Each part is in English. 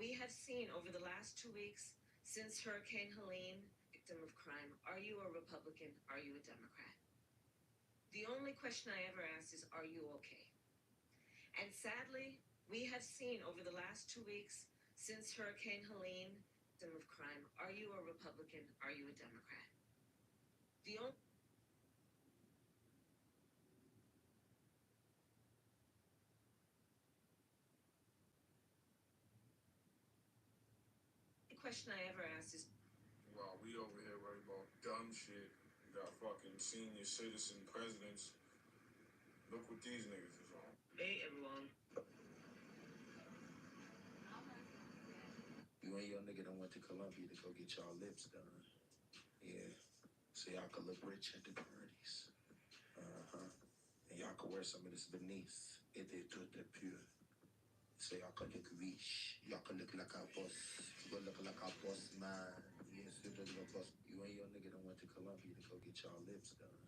We have seen over the last 2 weeks since Hurricane Helene, victim of crime, are you a Republican? Are you a Democrat? The only question I ever ask is, are you okay? And sadly, we have seen over the last 2 weeks since Hurricane Helene, victim of crime, are you a Republican? Are you a Democrat? The only question I ever ask is, while we over here worried about dumb shit, we got fucking senior citizen presidents. Look what these niggas is on. hey everyone. You and your nigga done went to Columbia to go get y'all lips done. Yeah. So y'all could look rich at the parties. Uh-huh. And y'all could wear some of this Venice. Et est tout de pure. So y'all could look rich. Y'all could look like a boss. You could look like a boss, man. Yes, you look like a boss. You and your nigga done went to Columbia to go get y'all lips done.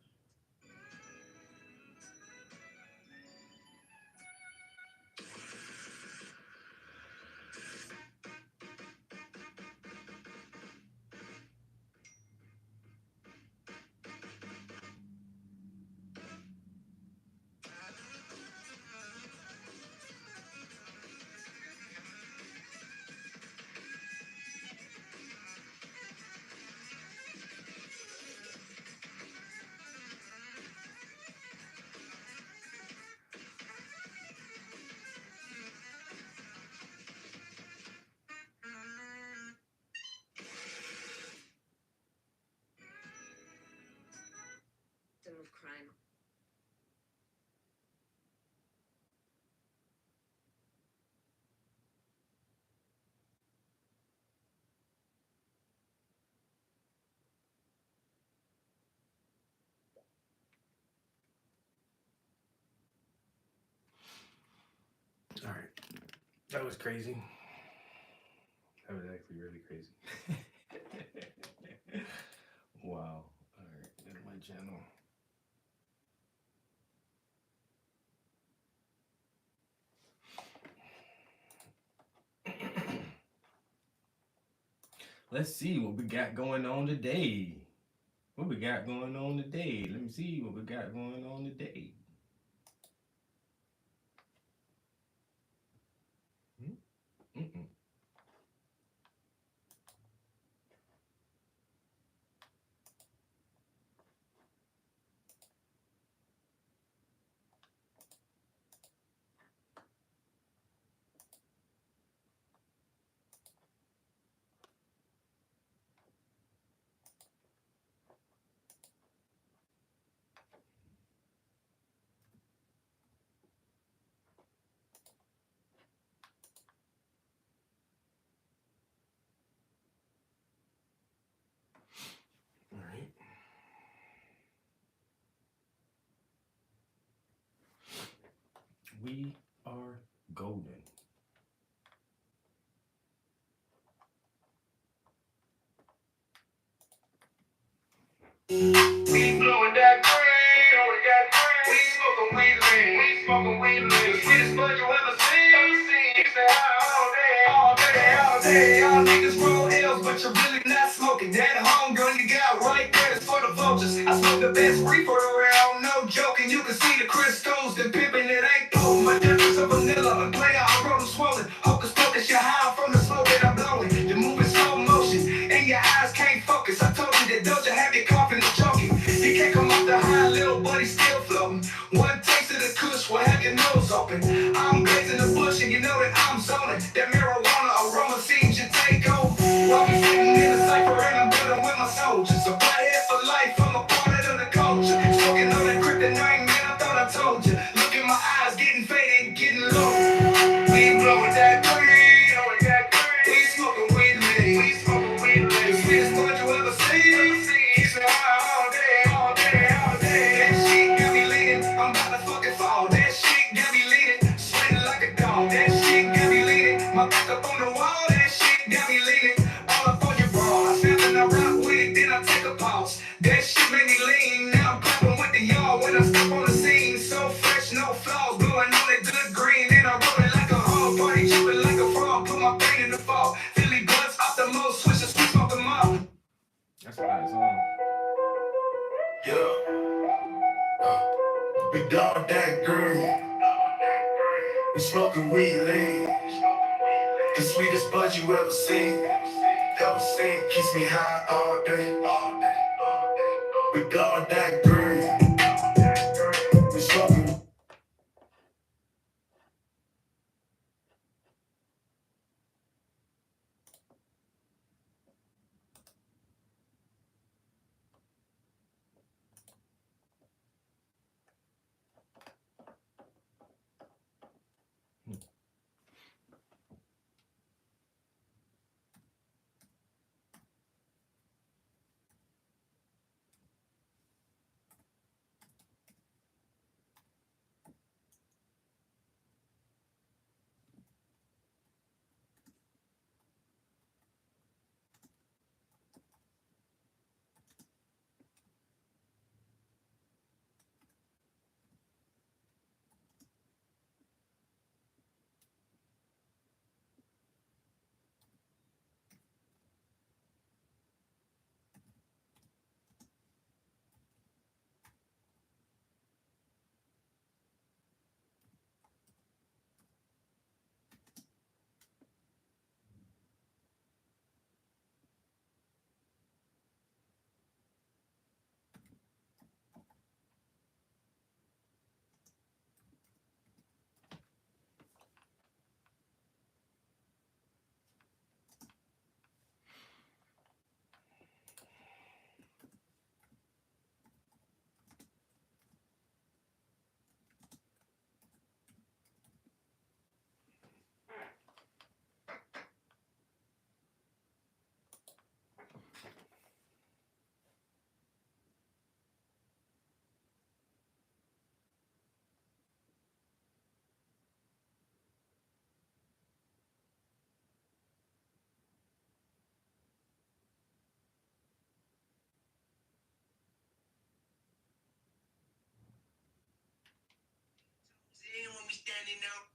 Victim of crime. All right. That was crazy. That was actually really crazy. Wow. All right. That's my channel. Let's see what we got going on today. What we got going on today? Let me see what we got going on today. Mm-mm. All right. We are golden. We blowing that green, we smoking weed lean, the sweetest bud you ever seen. He said all day, y'all niggas roll L's, but you're really not smoking. That homegrown you got right there is for the vultures. I smoke the best reefer around, no joking. You can see the crystals, the pimpin' it ain't cold. My difference of vanilla, a player, I roll them swollen. Hocus pocus, you're high from the smoke that I'm blowing. You're moving slow motion, and your eyes can't focus. I told you that don't you have your coughing and choking. You can't come off the high, little buddy, still floating. One taste of the kush will have your nose open. I'm blazing the bush and you know that I'm zoning. That marijuana aroma seems you take over. While I'm sitting in the cypher and I'm building with my soldiers. So right here for life, I'm a part of the culture. Smoking on that kryptonite, man, I thought I told you. Look in my eyes, getting faded and getting low. We blowing that green, we smoking weed lean. The sweetest bud you ever seen. He said all day. That shit got me leaning, I'm about to fucking fall. That shit got me leaning, sweating like a dog. That shit got me leaning, my back up on the wall. That shit got me leaning, all up on your bra. I snap and I rock with it, then I take a pause. That shit made me lean, now I'm clapping with the y'all when I step on the scene. So fresh, no flaws, blowing on that good green. Then I roll it like a hog party, jumping like a frog, put my brain in the fog. That's a hot song. Yeah. We dog that girl. We smoking weed lean. The sweetest bud you ever seen. Ever seen. Keeps me high all day. We dog that girl. We smoking. When we standing out.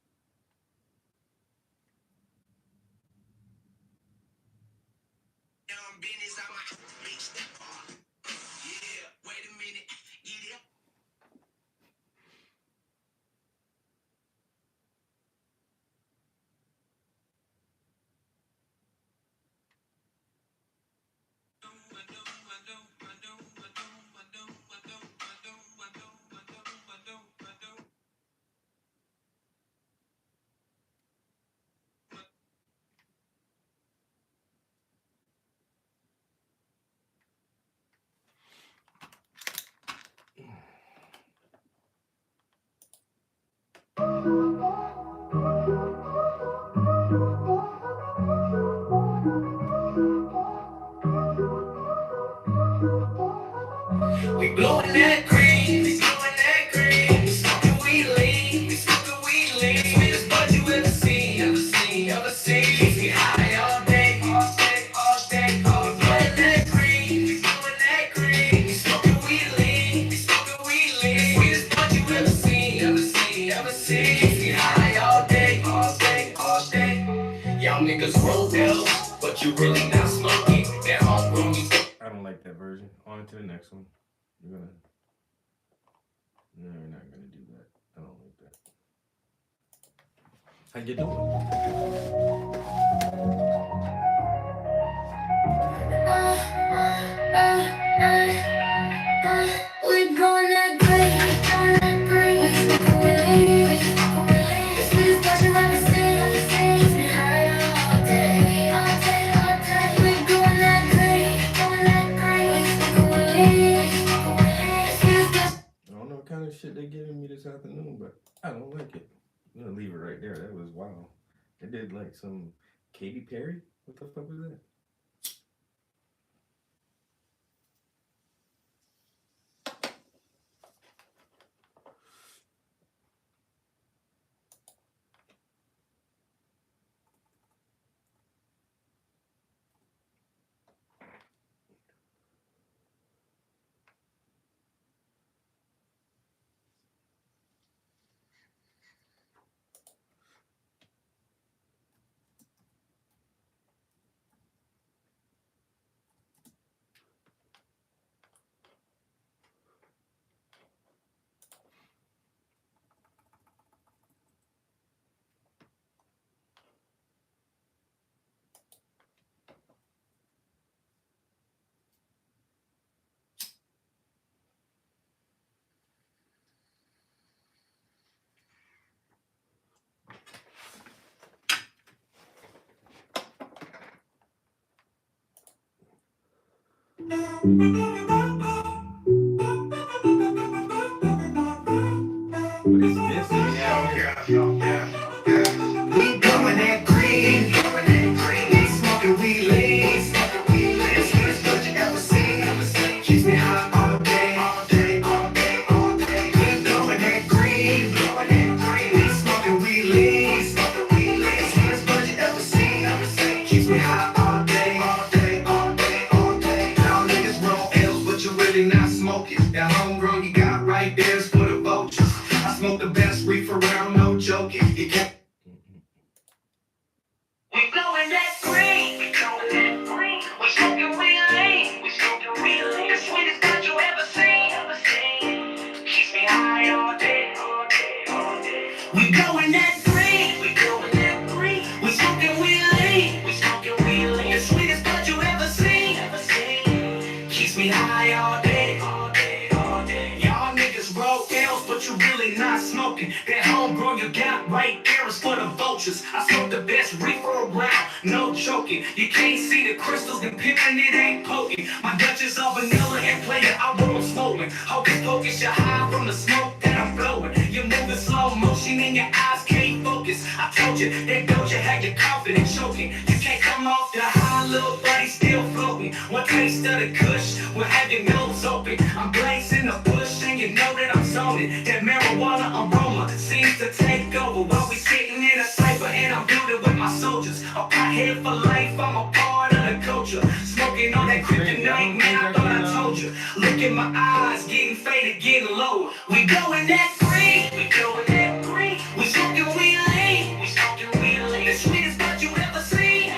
Down business, I'm a bitch. Yeah, wait a minute. Get it. We blowing that green, we blowing that green. We smoking weed lean, we smoking weed lean. Sweetest bud you ever seen, ever seen, ever seen. Keeps me high all day, all day, all day, all day. Blowing that green, we blowing that green. We smoking weed lean, we smoking weed lean. Sweetest bud you ever seen, ever seen, ever seen. Keeps me high all day, all day, all day. Y'all niggas roll L's, but you really not smoking. That homegrown. I don't like that version. On to the next one. We're gonna. No, we're not gonna do that. I don't like that. How you doing? We're gonna break. This is what you wanna see. High all day, all day, all day. We're gonna I don't know what kind of shit they giving me this afternoon, but I don't like it. I'm gonna leave it right there. That was wild. They did like some Katy Perry. What the fuck was that? What is this that we have here? We going that green, smoking weed leaves. It's the best you ever seen. Keeps me high all day, all day, all day, all day. We going that green, smoking weed leaves. It's the best you ever seen. Keeps me high all day, all day, all day, all day. Y'all niggas roll L's, but you really not smoking. That homegrown you got right there's for the vultures. I smoke the best reefer around, no joking. You can't. We blowing that green, we blowing that green. We smoking weed lean, we smoking weed lean. The sweetest bud you ever seen. Keeps me high all day, all day, all day. We blowing that green, we blowing that green. We smoking weed lean, we smoking weed lean. The sweetest bud you ever seen. Keeps me high all day, all day, all day. Y'all niggas roll L's, but you really not smoking. That homegrown you got right there is for the vultures. I smoke the best reefer around, no joking. You can't see the crystals and pimping, it ain't poking. My Dutch is all vanilla and player, I roll swollen. Hocus pocus, you're high from the smoke that I'm blowing. You're moving slow motion and your eyes can't focus. I told you, that Doja had you confident choking. You can't come off the high, little buddy, still floating. One taste of the kush will have your nose open. I'm blazing the bush and you know that I'm zoning. That marijuana aroma seems to take over while we sitting in a cypher and I'm building with my soldiers. A pothead for life, I'm a part of the culture. Smoking on that kryptonite, man, I thought I told you. Look in my eyes, getting faded, getting low. We going that green, we going that green. We smoking weed lean, we smoking weed lean. The sweetest bud you ever seen,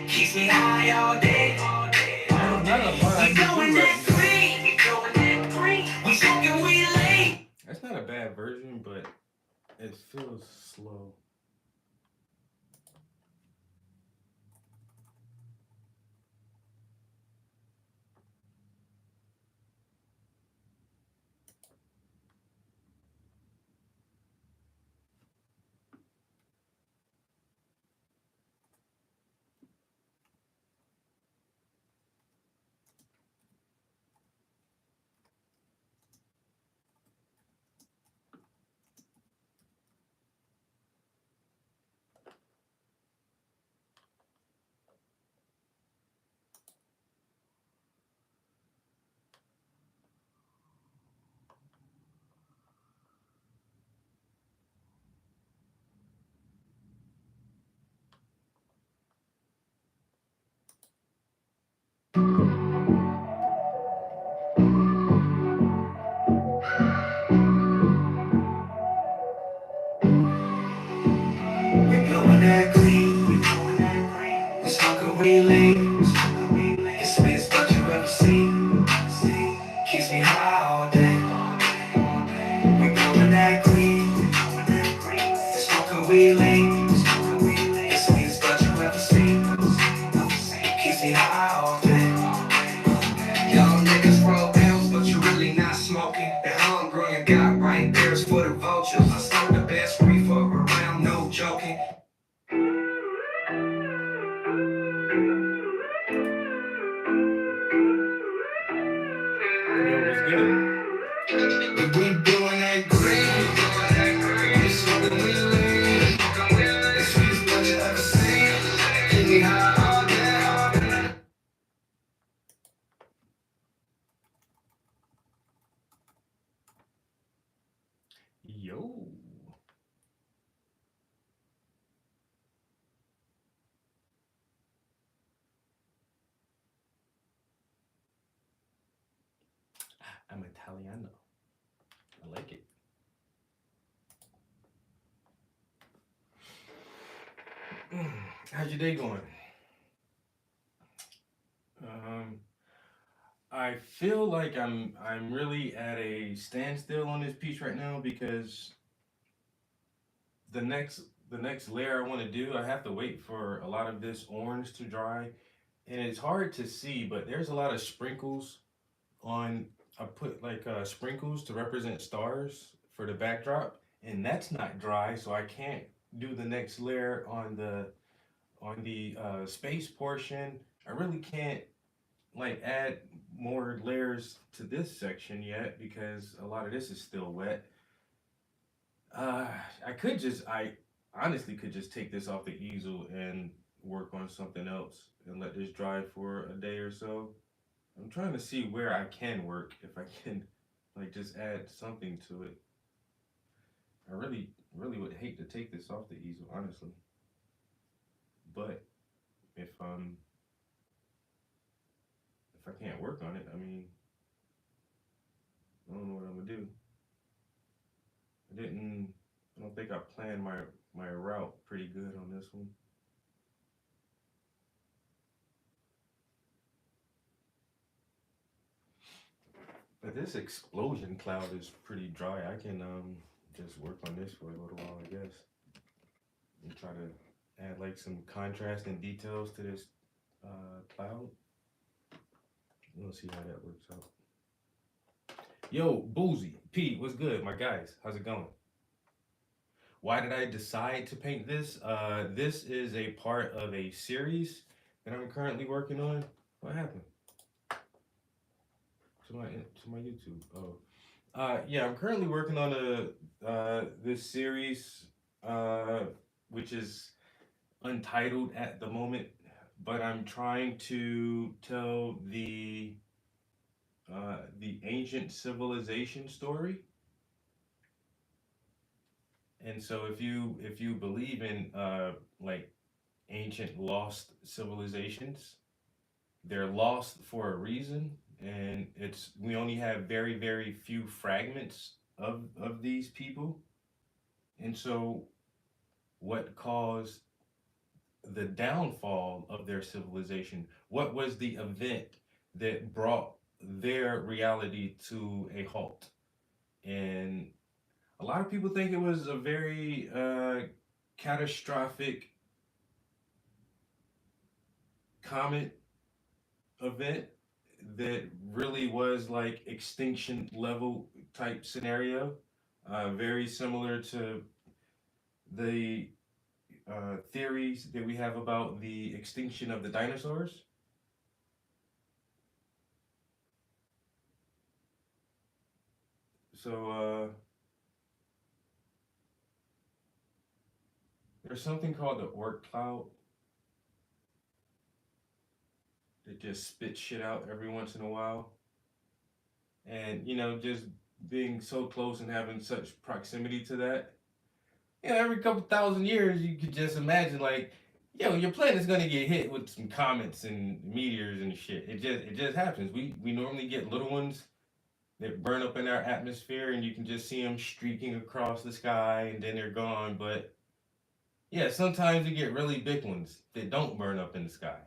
keeps me high all day, all day, all day. We going that green, we going that green. We smoking weed lean. That's not a bad version, but it feels slow. We blowing that green, we blowing that green. We smoking weed lean, we smoking weed lean. It's the sweetest bud you ever seen. Keeps me high all day, all day, all day. We blowing that green, we blowing that green. We smoking weed lean, we smoking weed lean. It's the sweetest bud you ever seen. Keeps me high all day, all day, all day. Y'all niggas roll L's, but you really not smoking. That homegrown you got right there is for the vultures. I smoke the best reefer around, no joking. Yo, what's good? We doing that green, we smoking weed lean. The sweetest bud you ever seen. Keep me high all day, all day. Yo. I'm Italiano. I like it. How's your day going? I feel like I'm really at a standstill on this piece right now because the next layer I want to do, I have to wait for a lot of this orange to dry, and it's hard to see, but there's a lot of sprinkles on. I put like sprinkles to represent stars for the backdrop, and that's not dry, so I can't do the next layer on the space portion. I really can't like add more layers to this section yet because a lot of this is still wet. Uh, I honestly could just take this off the easel and work on something else and let this dry for a day or so. I'm trying to see where I can work if I can, like, just add something to it. I really would hate to take this off the easel, honestly. But if I can't work on it, I mean, I don't know what I'm gonna do. I don't think I planned my route pretty good on this one. But this explosion cloud is pretty dry. I can just work on this for a little while, I guess. And try to add like some contrast and details to this cloud. We'll see how that works out. Yo, Boozy, P, what's good, my guys? How's it going? Why did I decide to paint this? This is a part of a series that I'm currently working on. What happened? To my YouTube. Oh. Yeah, I'm currently working on this series, which is untitled at the moment, but I'm trying to tell the ancient civilization story. And so if you believe in like ancient lost civilizations, they're lost for a reason, and we only have very few fragments of these people. And so what caused the downfall of their civilization? What was the event that brought their reality to a halt? And a lot of people think it was a very catastrophic comet event that really was like extinction level type scenario, very similar to the theories that we have about the extinction of the dinosaurs. So there's something called the Oort cloud that just spits shit out every once in a while. And, just being so close and having such proximity to that, every couple thousand years, you could just imagine, like, your planet's gonna get hit with some comets and meteors and shit. It just happens. We normally get little ones that burn up in our atmosphere, and you can just see them streaking across the sky, and then they're gone. But yeah, sometimes you get really big ones that don't burn up in the sky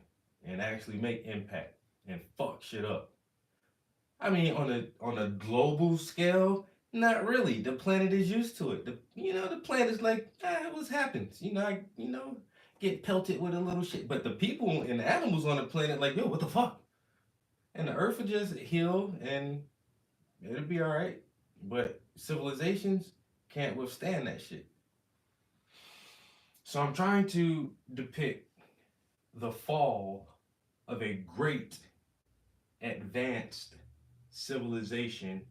and actually make impact and fuck shit up. I mean, on a global scale, not really. The planet is used to it. The planet's like, it was happens. Get pelted with a little shit. But the people and the animals on the planet, like, yo, what the fuck? And the Earth will just heal and it'll be all right. But civilizations can't withstand that shit. So I'm trying to depict the fall of a great advanced civilization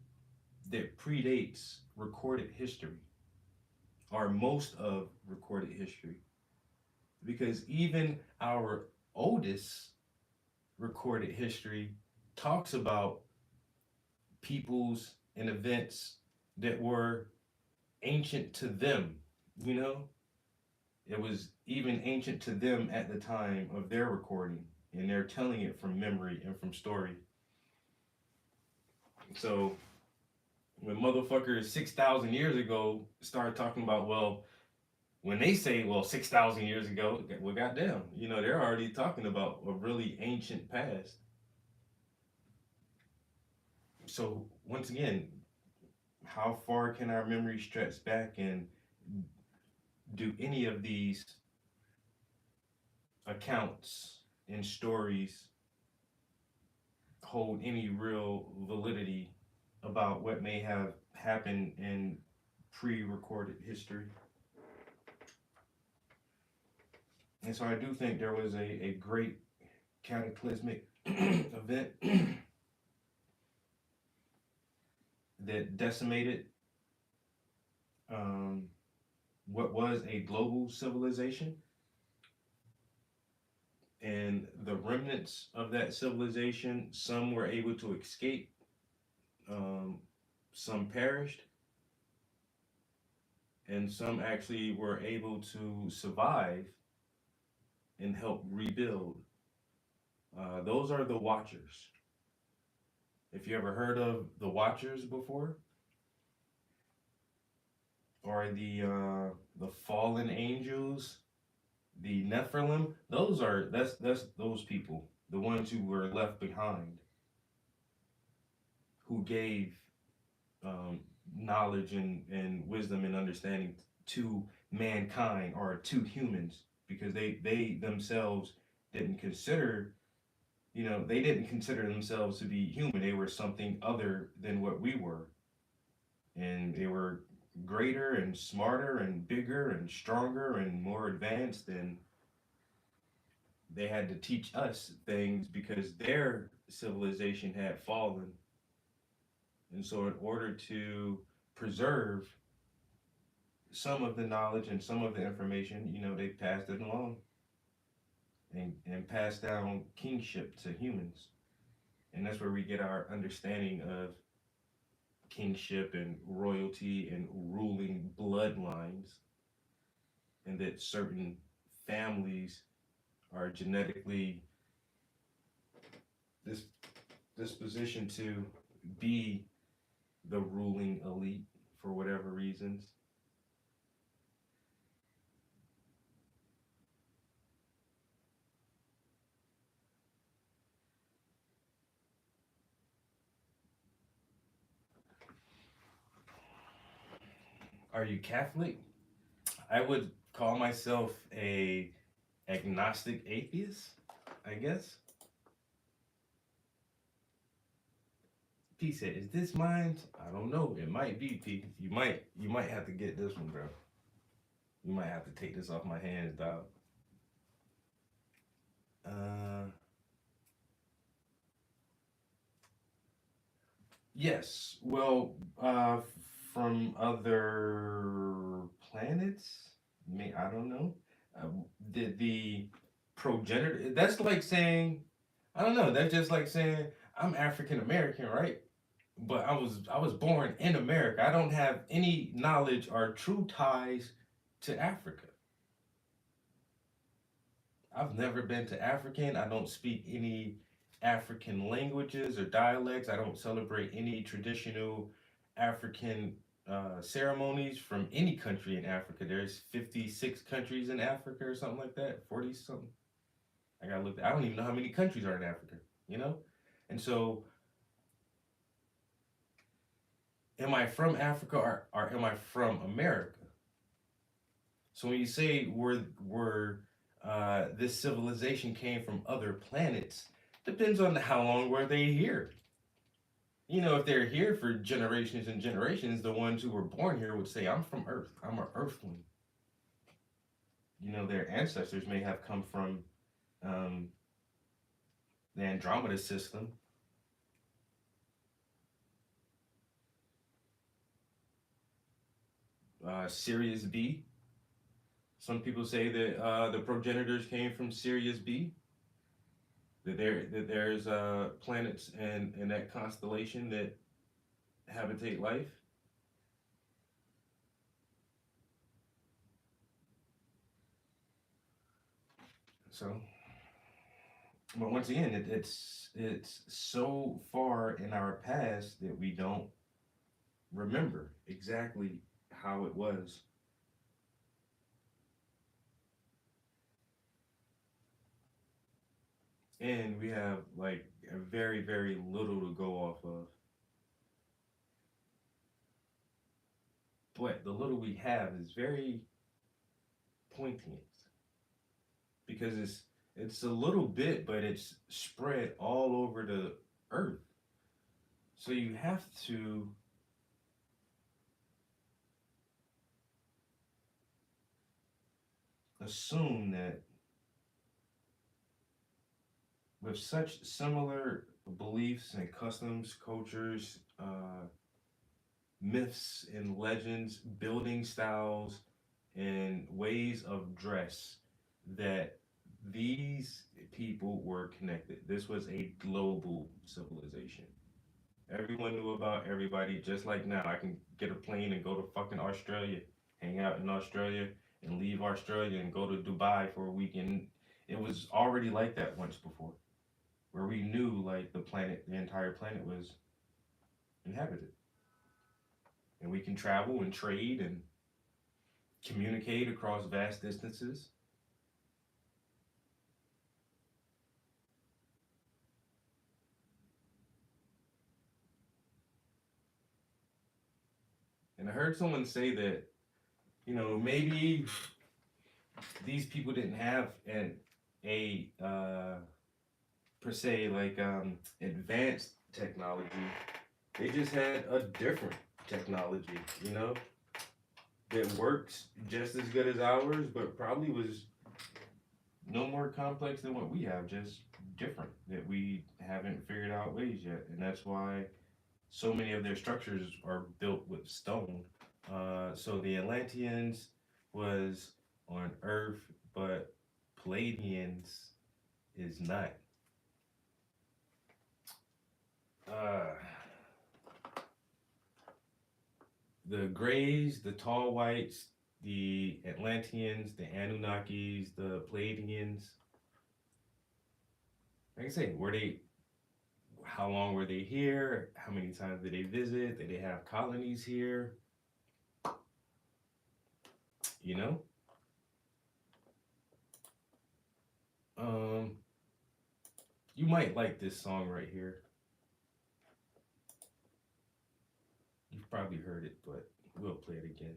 that predates recorded history, or most of recorded history. Because even our oldest recorded history talks about peoples and events that were ancient to them, It was even ancient to them at the time of their recording, and they're telling it from memory and from story. So when motherfuckers 6,000 years ago start talking about, well, when they say, well, 6,000 years ago, well, goddamn, they're already talking about a really ancient past. So once again, how far can our memory stretch back, and do any of these accounts and stories hold any real validity about what may have happened in pre-recorded history? And so I do think there was a great cataclysmic event that decimated um, what was a global civilization, and the remnants of that civilization, some were able to escape, um, some perished, and some actually were able to survive and help rebuild. Those are the Watchers. If you ever heard of the Watchers before, or the fallen angels, the Nephilim, that's those people, the ones who were left behind, who gave um, knowledge and wisdom and understanding to mankind or to humans, because they themselves didn't consider, they didn't consider themselves to be human. They were something other than what we were, and they were greater and smarter and bigger and stronger and more advanced, and they had to teach us things because their civilization had fallen. And so in order to preserve some of the knowledge and some of the information, they passed it along, and passed down kingship to humans. And that's where we get our understanding of kingship and royalty and ruling bloodlines, and that certain families are genetically this disposition to be the ruling elite for whatever reasons. Are you Catholic? I would call myself a agnostic atheist, I guess. P said, "Is this mine?" I don't know. It might be, P. You might have to get this one, bro. You might have to take this off my hands, dog. Uh, yes. Well, from other planets, I don't know. Uh, the progenitor. That's like saying, I don't know. That's just like saying I'm African American, right? But I was born in America. I don't have any knowledge or true ties to Africa. I've never been to African. I don't speak any African languages or dialects. I don't celebrate any traditional African ceremonies from any country in Africa. There's 56 countries in Africa or something like that, 40 something. I gotta look. I don't even know how many countries are in Africa. You know, and so am I from Africa, or am I from America? So when you say this civilization came from other planets, depends on how long were they here. If they're here for generations and generations, the ones who were born here would say, "I'm from Earth. I'm an Earthling." Their ancestors may have come from um, the Andromeda system. Sirius B. Some people say that the progenitors came from Sirius B. There's planets in that constellation that habitate life. So, but once again, it's so far in our past that we don't remember exactly how it was. And we have like a very, very little to go off of. But the little we have is very poignant, because it's a little bit, but it's spread all over the earth. So you have to assume that with such similar beliefs and customs, cultures, myths and legends, building styles, and ways of dress that these people were connected. This was a global civilization. Everyone knew about everybody, just like now. I can get a plane and go to fucking Australia, hang out in Australia, and leave Australia and go to Dubai for a weekend. It was already like that once before, where we knew like the entire planet was inhabited. And we can travel and trade and communicate across vast distances. And I heard someone say that, maybe these people didn't have a per se like advanced technology. They just had a different technology, that works just as good as ours, but probably was no more complex than what we have, just different, that we haven't figured out ways yet. And that's why so many of their structures are built with stone. So the Atlanteans was on Earth, but Palladians is not. The Greys, the Tall Whites, the Atlanteans, the Anunnakis, the Palladians. Like I say, how long were they here? How many times did they visit? Did they have colonies here? You might like this song right here. You've probably heard it, but we'll play it again.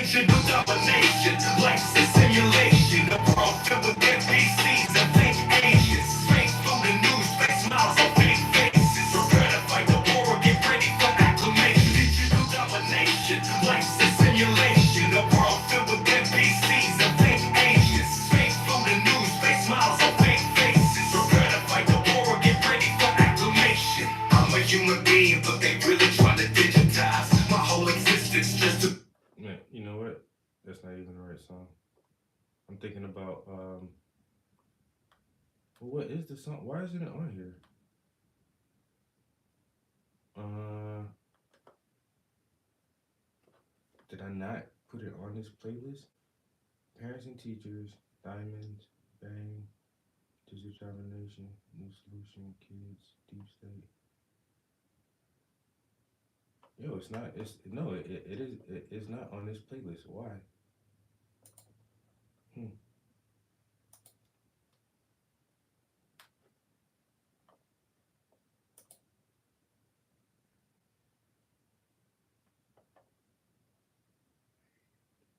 Digital domination, life's a simulation. A world filled with NPCs and fake Asians. Straight from the news, fake smiles on fake faces. Prepare to fight the war or get ready for acclamation. Digital domination, life's a simulation. A world filled with NPCs and fake Asians. Straight from the news, fake smiles on fake faces. Prepare to fight the war or get ready for acclamation. I'm a human being, but they really trying to digitize my whole existence just to. Man, you know what? That's not even the right song. I'm thinking about what is the song? Why isn't it on here? Did I not put it on this playlist? Parents and Teachers, Diamonds, Bang, Digital Domination, New Solution, Kids, Deep State. Yo, it's not. It's not on this playlist. Why?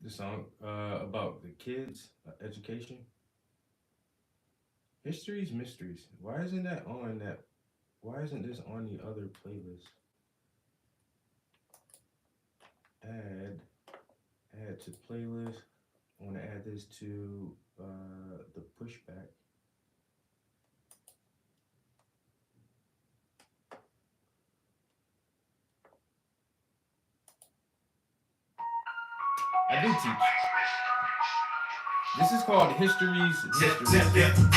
The song about the kids' education. Histories, Mysteries. Why isn't that on that? Why isn't this on the other playlist? Add to playlist. I want to add this to the pushback. I do teach. This is called Histories.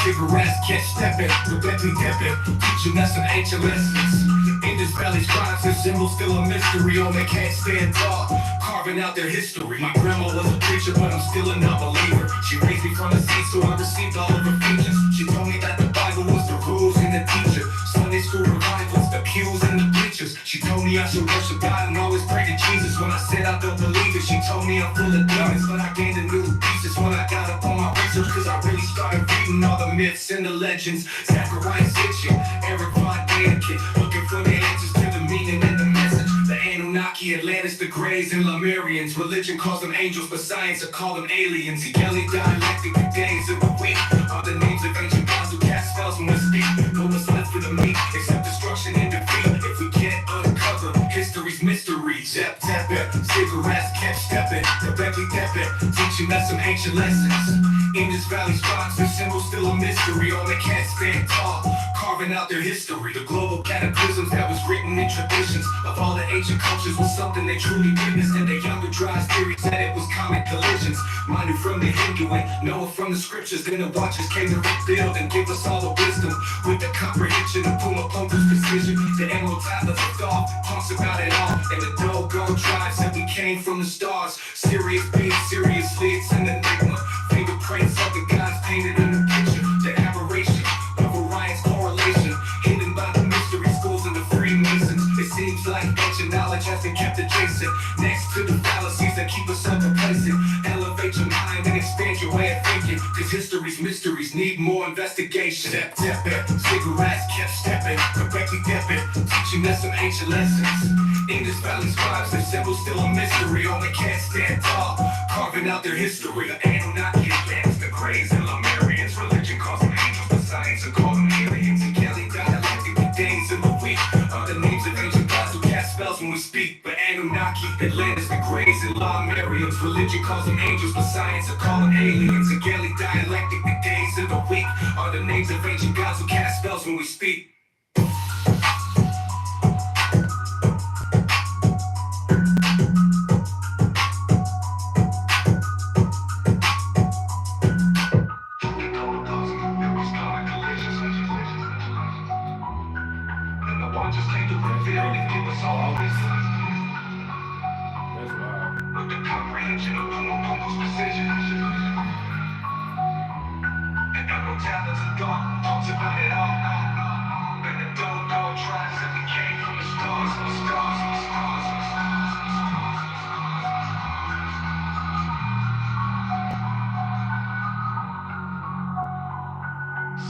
Cigarettes catch stepping, the weapon dipping, teaching us some ancient lessons. Indus Valley's crimes and symbols still a mystery. Oh, they can't stand tall, carving out their history. My grandma was a preacher, but I'm still a non-believer. She raised me from the sea, so I received all of her features. She told me that the Bible was the rules and the teacher. Sunday school revivals, the pews and the bleachers. She told me I should worship God and always pray to Jesus. When I said I don't believe it, she told me I'm full of demons. But I gained a new thesis when I got up on my research, cause I really started reading all the myths and the legends. Zachariah Sitchin, Eric Von Daniken, looking for the answers to the meaning and the message. The Anunnaki Anunnaki, Atlantis, the Greys, and Lemurians. Religion calls them angels, but science will call them aliens. Egeli dialectic, the days of the week are the names of ancient gods who cast spells when we speak. But what's left for the meek except destruction and defeat? If we can't uncover history's mysteries, Zep Tepet, cigarettes kept stepping, the Becky Tepet, teaching us some ancient lessons. Indus Valley spots, the symbol's still a mystery. All they can't stand tall, carving out their history. The global cataclysms that was written in traditions of all the ancient cultures was something they truly witnessed. And the younger Dryas theory said it was comet collisions. Manu from the Hindu and Noah from the scriptures. Then the watchers came to rebuild and give us all the wisdom with the comprehension of Puma Punku's precision. The emerald tablets of thought talks about it all. And the Dogon tribe said we came from the stars. Serious beings, seriously, it's an enigma. Fingerprints of the gods painted in the picture. The aberration of Orion's correlation, hidden by the mystery schools and the Freemasons. It seems like ancient knowledge has been kept adjacent, next to the fallacies that keep us complacent. Elevate your mind and expand your way of thinking, cause history's mysteries need more investigation. Step, cigarettes kept stepping, correctly dipping, teaching us some ancient lessons. Indus Valley scribes, their symbols still a mystery. All they can't stand tall, carving out their history. The Anunnaki, Atlantis, the Greys, and Lemurians. Religion calls them angels, but science will call them aliens. And Kelly dialectic, the days of the week are the names of ancient gods who cast spells when we speak. But Anunnaki, Atlantis, the Greys, and Lemurians. Religion calls them angels, but science will call them aliens. And Kelly dialectic, the days of the week are the names of ancient gods who cast spells when we speak. That's wild. With the comprehension of Puma Punku's precision. And emerald tablets of thought talks about it all. And the Dogon tribes that we came from the stars, the stars, the stars, the stars, the stars, the stars.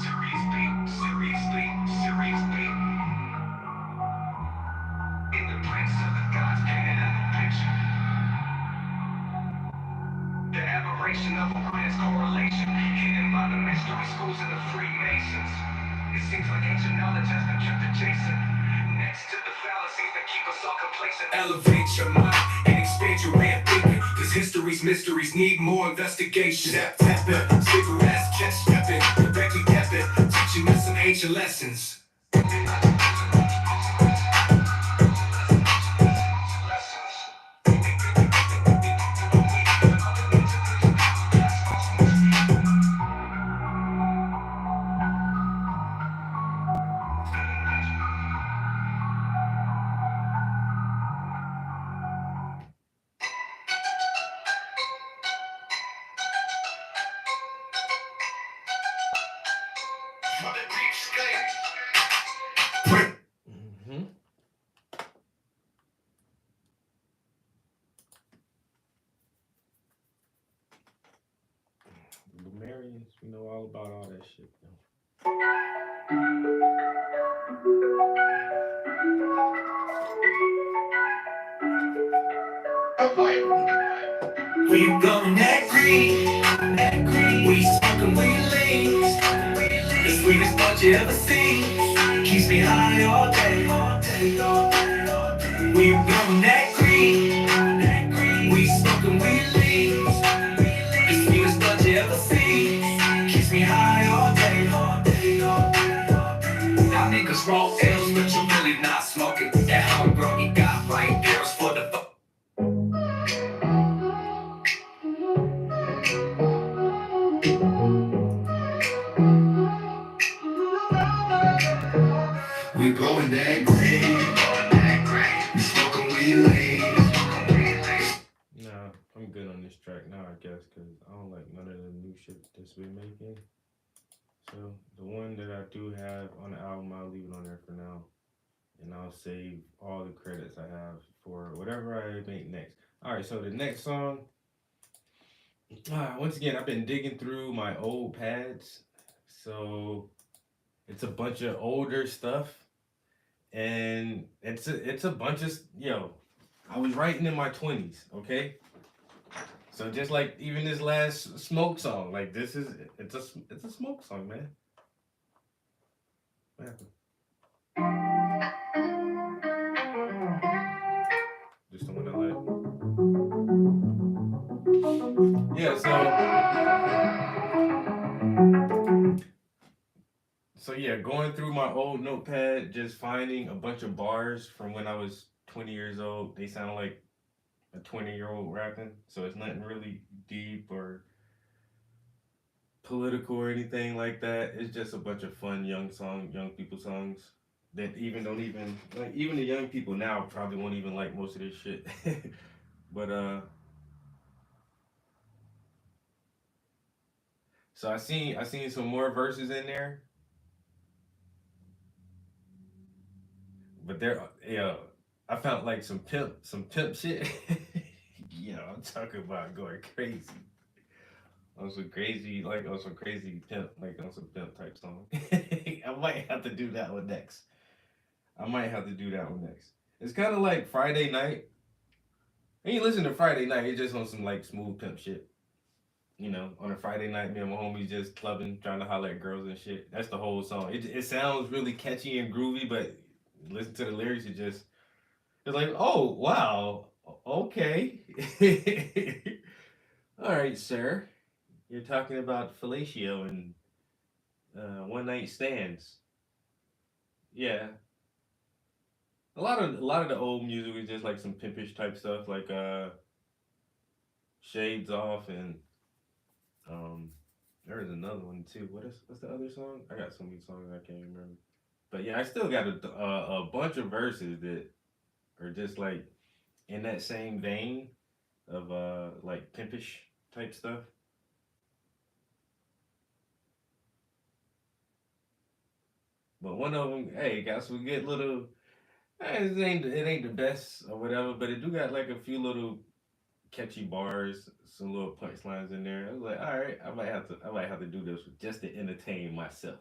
Serious beat, serious beat, serious beat. In the prints of the gods painted in the picture. The aberration of Orion's correlation, hidden by the mystery schools and the Freemasons. It seems like ancient knowledge has been kept adjacent, next to the fallacies that keep us all complacent. Elevate your mind and expand your way of thinking, cause history's mysteries need more investigation. Zap Tepet, cigarettes kept stepping, directly Tepet, teaching us some ancient lessons. Mm-hmm. Lemurians, we know all about all that shit, though. We blowing that green, we smoking weed leaves. The sweetest bud you ever seen, keeps me high all day. We blowing that green, we smoking weed leaves. The sweetest bud you ever seen, keeps me high all day. Y'all niggas roll L's, but you really not smoking. That homegrown you got right there is for the fuck. We blowing that green, we smoking weed leaves. Nah, I'm good on this track now, I guess, because I don't like none of the new shit that's been making. So the one that I do have on the album, I'll leave it on there for now. And I'll save all the credits I have for whatever I make next. Alright, so the next song. Once again, I've been digging through my old pads. So it's a bunch of older stuff. And it's a bunch of, I was writing in my 20s, okay? So just like even this last Smoke song, like this is it's a Smoke song, man. What happened? Just the one I like. Yeah, so yeah, going through my old notepad, just finding a bunch of bars from when I was 20 years old. They sound like a 20-year-old rapping, so it's nothing really deep or political or anything like that. It's just a bunch of fun young people songs that even don't even like even the young people now probably won't even like most of this shit. But so I seen some more verses in there, but there yeah, I found like some pimp shit. Yeah, I'm talking about going crazy. On some crazy, like on some crazy pimp, like on some pimp type song. I might have to do that one next. I might have to do that one next. It's kind of like Friday night. And you listen to Friday night, it's just on some like smooth pimp shit. You know, on a Friday night, me and my homies just clubbing, trying to holler at girls and shit. That's the whole song. It sounds really catchy and groovy, but listen to the lyrics, it's like, oh wow, okay, all right, sir. You're talking about fellatio and one night stands. Yeah, a lot of the old music was just like some pimpish type stuff, like Shades Off and um there is another one too. What's the other song? I got so many songs I can't remember. But yeah, I still got a bunch of verses that are just like in that same vein of like pimpish type stuff. But one of them, hey, got some good little. It ain't the best or whatever, but it do got like a few little catchy bars, some little punchlines in there. I was like, all right, I might have to do this just to entertain myself.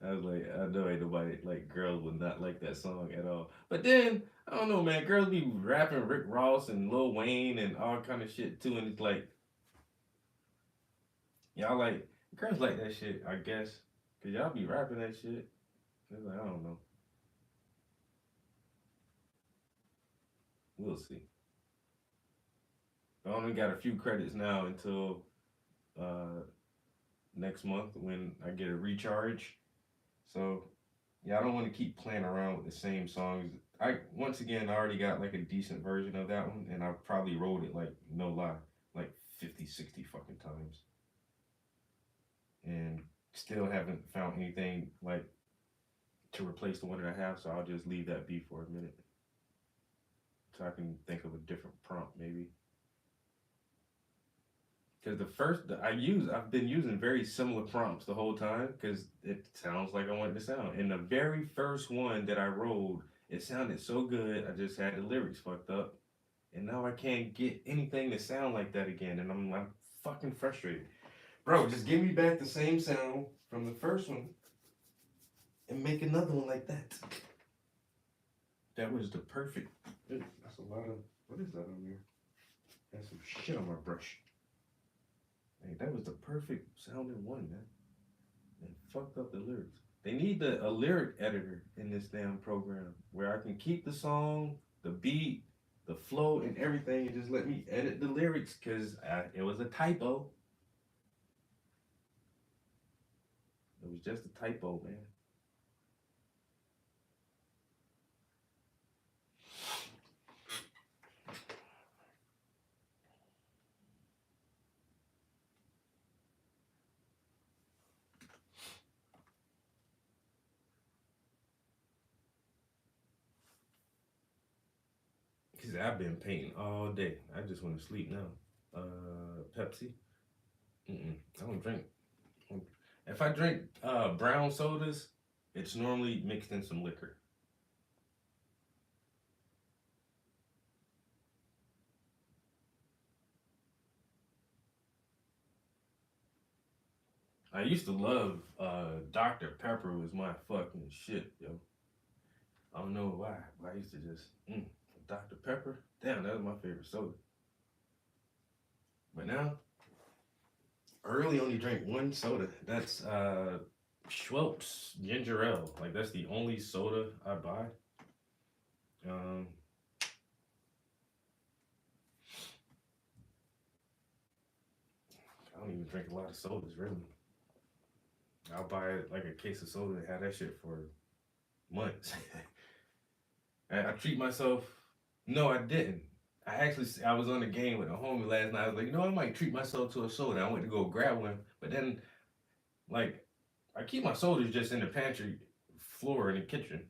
I was like, I know ain't nobody like girls would not like that song at all. But then I don't know, man. Girls be rapping Rick Ross and Lil Wayne and all kind of shit too, and it's like y'all like girls like that shit, I guess, cause y'all be rapping that shit. It's like I don't know. We'll see. I only got a few credits now until uh next month when I get a recharge. So yeah, I don't want to keep playing around with the same songs. I already got like a decent version of that one, and I probably wrote it like no lie, like 50, 60 fucking times, and still haven't found anything like to replace the one that I have. So I'll just leave that be for a minute, so I can think of a different prompt maybe. Because I've been using very similar prompts the whole time because it sounds like I want it to sound. And the very first one that I wrote, it sounded so good, I just had the lyrics fucked up. And now I can't get anything to sound like that again. And I'm fucking frustrated. Bro, just give me back the same sound from the first one and make another one like that. That was the perfect. That's a lot of. What is that on there? That's some shit on my brush. Hey, that was the perfect sounding one, man. They fucked up the lyrics. They need a lyric editor in this damn program where I can keep the song, the beat, the flow, and everything, and just let me edit the lyrics because it was a typo. It was just a typo, man. Because I've been painting all day. I just want to sleep now. Pepsi. I don't drink. If I drink brown sodas, it's normally mixed in some liquor. I used to love Dr. Pepper was my fucking shit, yo. I don't know why, but I used to just Dr. Pepper. Damn, that was my favorite soda. But now, I really only drink one soda. That's Schweppes ginger ale. Like that's the only soda I buy. Um, I don't even drink a lot of sodas really. I'll buy like a case of soda and have that shit for months. I treat myself. No, I didn't. I was on the game with a homie last night. I was like, I might treat myself to a soda. I went to go grab one, but then like I keep my sodas just in the pantry floor in the kitchen.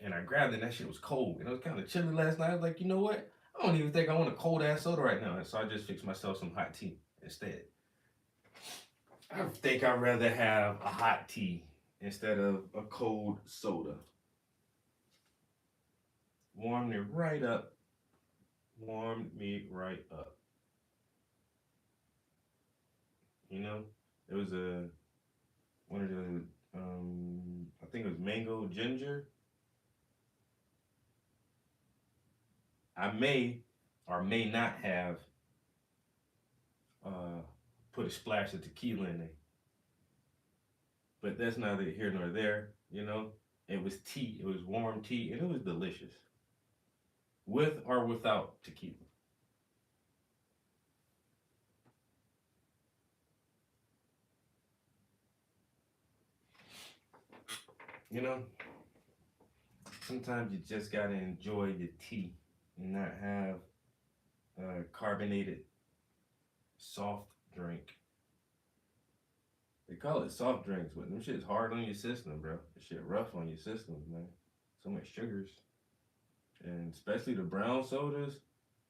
And I grabbed it and that shit was cold. And it was kind of chilly last night. I was like, you know what? I don't even think I want a cold ass soda right now. And so I just fixed myself some hot tea instead. I think I'd rather have a hot tea instead of a cold soda. Warm me right up. Warm me right up. It was one of the I think it was mango ginger. I may or may not have put a splash of tequila in it. But that's neither here nor there, It was tea, it was warm tea, and it was delicious. With or without tequila. Sometimes you just gotta enjoy your tea and not have a carbonated soft drink. They call it soft drinks, but them shit's hard on your system, bro. That shit rough on your system, man. So much sugars. And especially the brown sodas,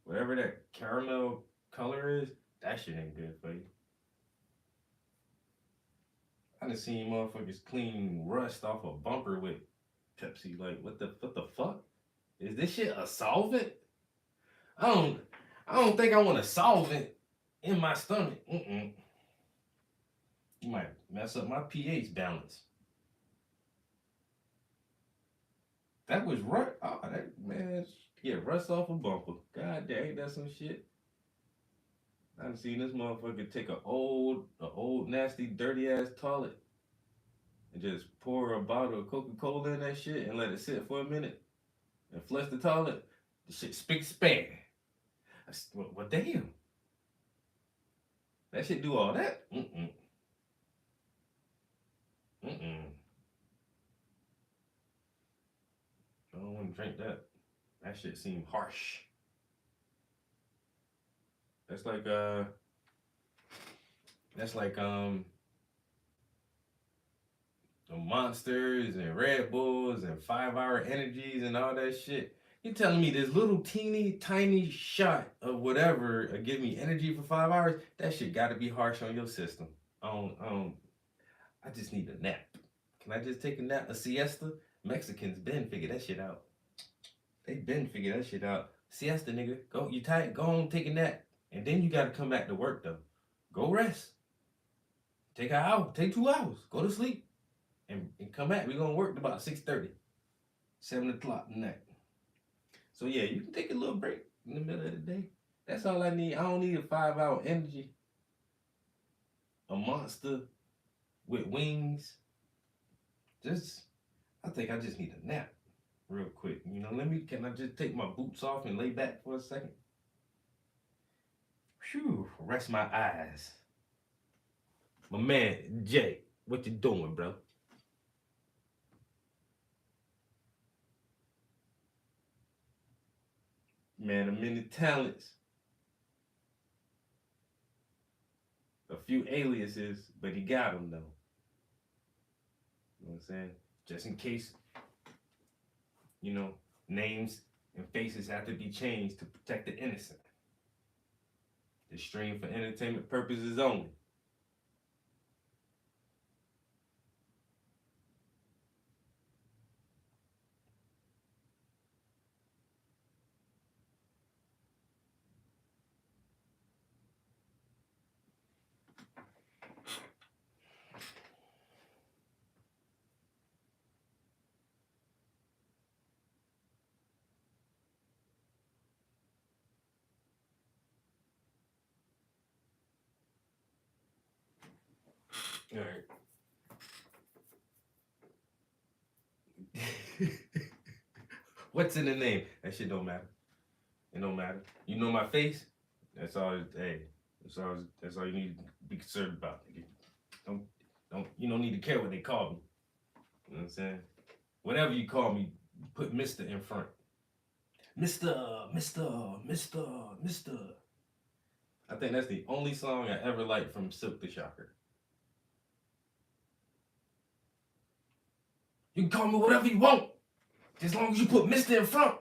whatever that caramel color is, that shit ain't good for you. I done seen motherfuckers clean rust off a bumper with Pepsi. Like, what the fuck? Is this shit a solvent? I don't think I want a solvent in my stomach. You might mess up my pH balance. That was rust. Oh, that man, rust off a bumper. God dang, that's some shit. I done seen this motherfucker take a old nasty dirty ass toilet and just pour a bottle of Coca-Cola in that shit and let it sit for a minute and flush the toilet. The shit spick span. What damn? That shit do all that? I don't want to drink that. That shit seem harsh. That's like the Monsters and Red Bulls and 5-hour energies and all that shit. You telling me this little teeny tiny shot of whatever give me energy for 5 hours? That shit got to be harsh on your system. I just need a nap. Can I just take a nap, a siesta? Mexicans been figured that shit out. They been figured that shit out. Siesta, nigga. Go, you tired? Go home, take a nap. And then you got to come back to work, though. Go rest. Take an hour. Take 2 hours. Go to sleep. And come back. We're going to work about 6:30. 7 o'clock night. So, yeah, you can take a little break in the middle of the day. That's all I need. I don't need a 5-hour energy. A monster with wings. I think I just need a nap real quick. Can I just take my boots off and lay back for a second? Phew, rest my eyes. My man, Jay, what you doing, bro? Man of many talents. A few aliases, but he got them, though. You know what I'm saying? Just in case, names and faces have to be changed to protect the innocent. The stream for entertainment purposes only. All right. What's in the name? That shit don't matter. It don't matter. You know my face. That's all. Hey, that's all you need to be concerned about. Don't you don't need to care what they call me. You know what I'm saying? Whatever you call me, put Mister in front. Mister. I think that's the only song I ever liked from Silk the Shocker. You can call me whatever you want, as long as you put Mister in front.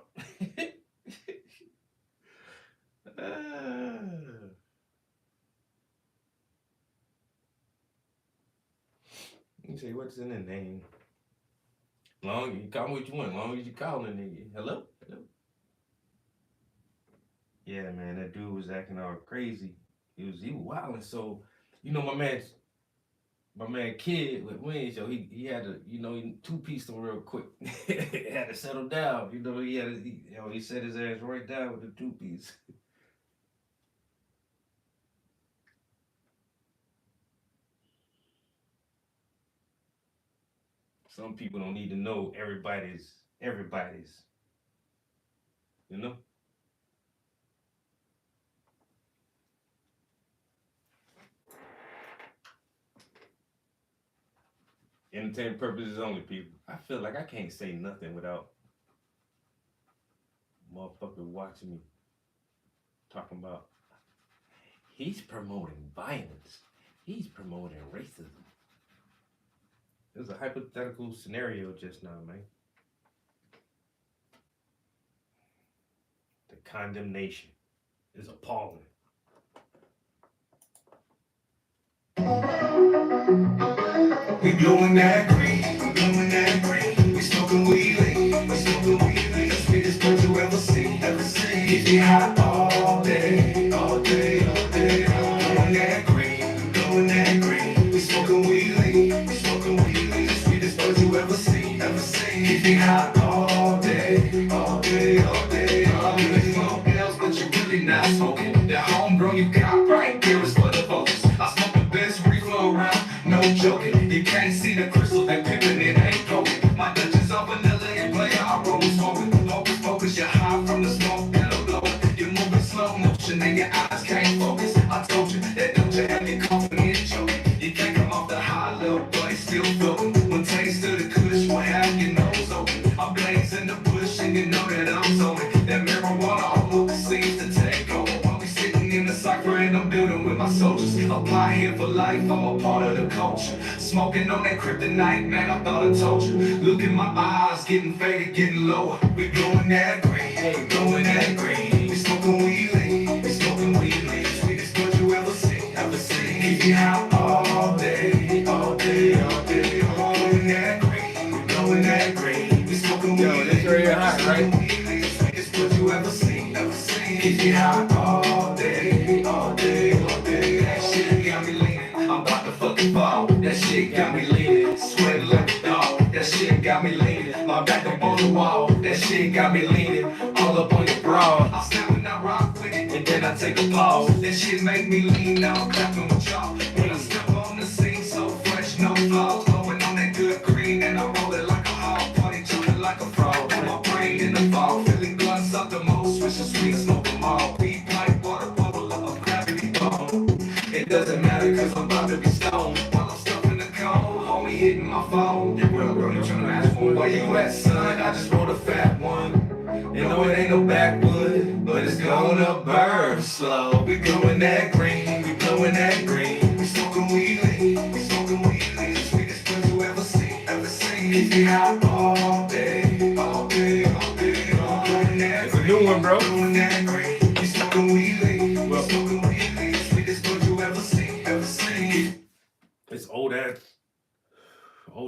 You say what's in the name? Long you call me what you want, long as you calling a nigga. Hello? Yeah, man, that dude was acting all crazy. He was wilding. So, you know, my man Kid with Wayne Show, he had to, he 2-piece them real quick. Had to settle down. He set his ass right down with the 2-piece. Some people don't need to know everybody's, you know? Entertainment purposes only, people. I feel like I can't say nothing without motherfucker watching me talking about he's promoting violence. He's promoting racism. It was a hypothetical scenario just now, man. The condemnation is appalling. We blowing that green, we smoking weed lean, the sweetest bird you ever seen, Keep me high all day, blowing that green, we smoking weed lean, the sweetest bird you ever seen, Keep me high all day, you smoke else, but you really not smoking. That homegrown you got right there is for the focus. I smoke the best reefer around, no joking. You can't see the crystal that pippin' it ain't broken. My Dutch is all vanilla and play our role smoking. Focus, you're high from the smoke that'll blow. You're moving slow motion and your eyes can't focus. I told you that don't you have your company and choking. You can't come off the high level, but it's still floating. One taste of the kush will have your nose open. I'm blazing the bush and you know that I'm zoning. That marijuana almost seems to take over. While we sitting in the cypher and I'm building with my soldiers. Apply here for life, I'm a part of the culture. Smoking on that kryptonite, man, I thought I told you. Look in my eyes, getting faded, getting lower. We blowing that green, We smoking weed lean, sweetest bud you ever seen, Keep you high all day, blowing that green, we smoking weed lean, That's very hot, right? Sweetest bud you ever seen, Keep you high all day, that shit got me leaning, I'm about to fucking fall, that shit got me leaning, sweating like a dog, that shit got me leaning, my back up on the wall, that shit got me leaning, all up on your bra, I snap when I rock with it, and then I take a pause, that shit make me lean, now I'm clapping with y'all, when I step on the scene, so fresh, no flaws, blowing on that good green, and I roll it like a hog, party jumping like a frog, my brain in the fog, feeling blunts up the most, switching sweet, smoke them all, beat pipe, water bubble up, gravity bomb, it doesn't matter cause I'm about to be stoned, while I'm stuffing the cone, homie hitting my phone, real bro, you tryna ask for where you at son, I just rolled a fat one, you know it ain't no backwood, but it's gonna burn slow, we blowing that green, we smoking weed lean, the sweetest bud you ever seen, Keep me high all day, blowing that It's a new one, bro. blowing that green, we smoking weed lean, the sweetest bud you ever seen, It's old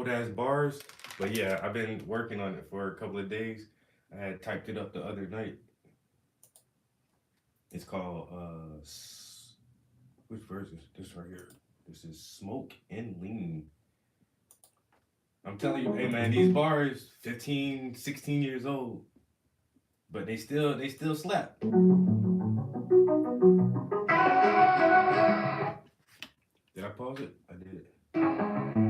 ass bars. But yeah, I've been working on it for a couple of days. I had typed it up the other night. It's called which version is this right here? This is Smoke and Lean. I'm telling you, hey man, these bars 15, 16 years old. But they still slap. Did I pause it? I did. We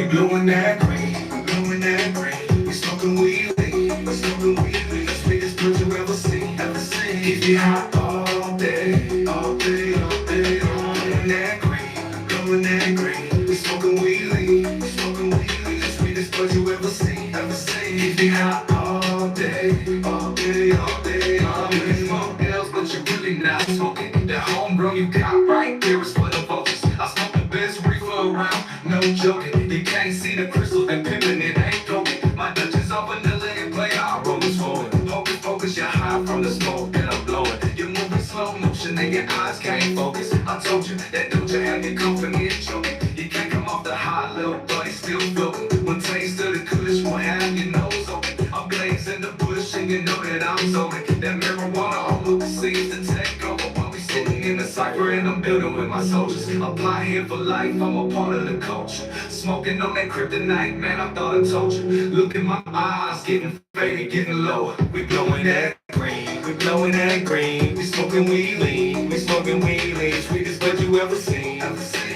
blowing that green, we blowing that green. We smoking weed, we smoking weed. The sweetest blunt you ever seen, ever seen. Keep me high all day, all day, all day. Blowing that green, blowing that green. We smoking weed, we smoking weed. The sweetest blunt you ever seen, ever seen. Keep me high all day, all day, all day. You can smoke else, but you're really not smoking. That homegrown you got right there is for the vultures. I smoke the best reefer around, no joking. You can't see the crystal and pimpin', it ain't broken. My Dutch is all vanilla and play our rollers forward. Focus, focus, you're high from the smoke that I'm blowing. You're moving slow motion and your eyes can't focus. I told you that don't you have your company and choking. You can't come off the high, little buddy, still floating. One taste of the kush, one have your nose open. I'm blazing the bush and you know that I'm zoning. That marijuana all over seems to take over. While we sitting in the cypher and I'm building with my soldiers. Apply here for life, I'm a part of the culture. Smoking on that kryptonite, man, I thought I told you. Look in my eyes, getting faded, getting lower. We blowing that green, we blowing that green. We smoking weed lean, we smoking weed lean. Sweetest bud you ever seen.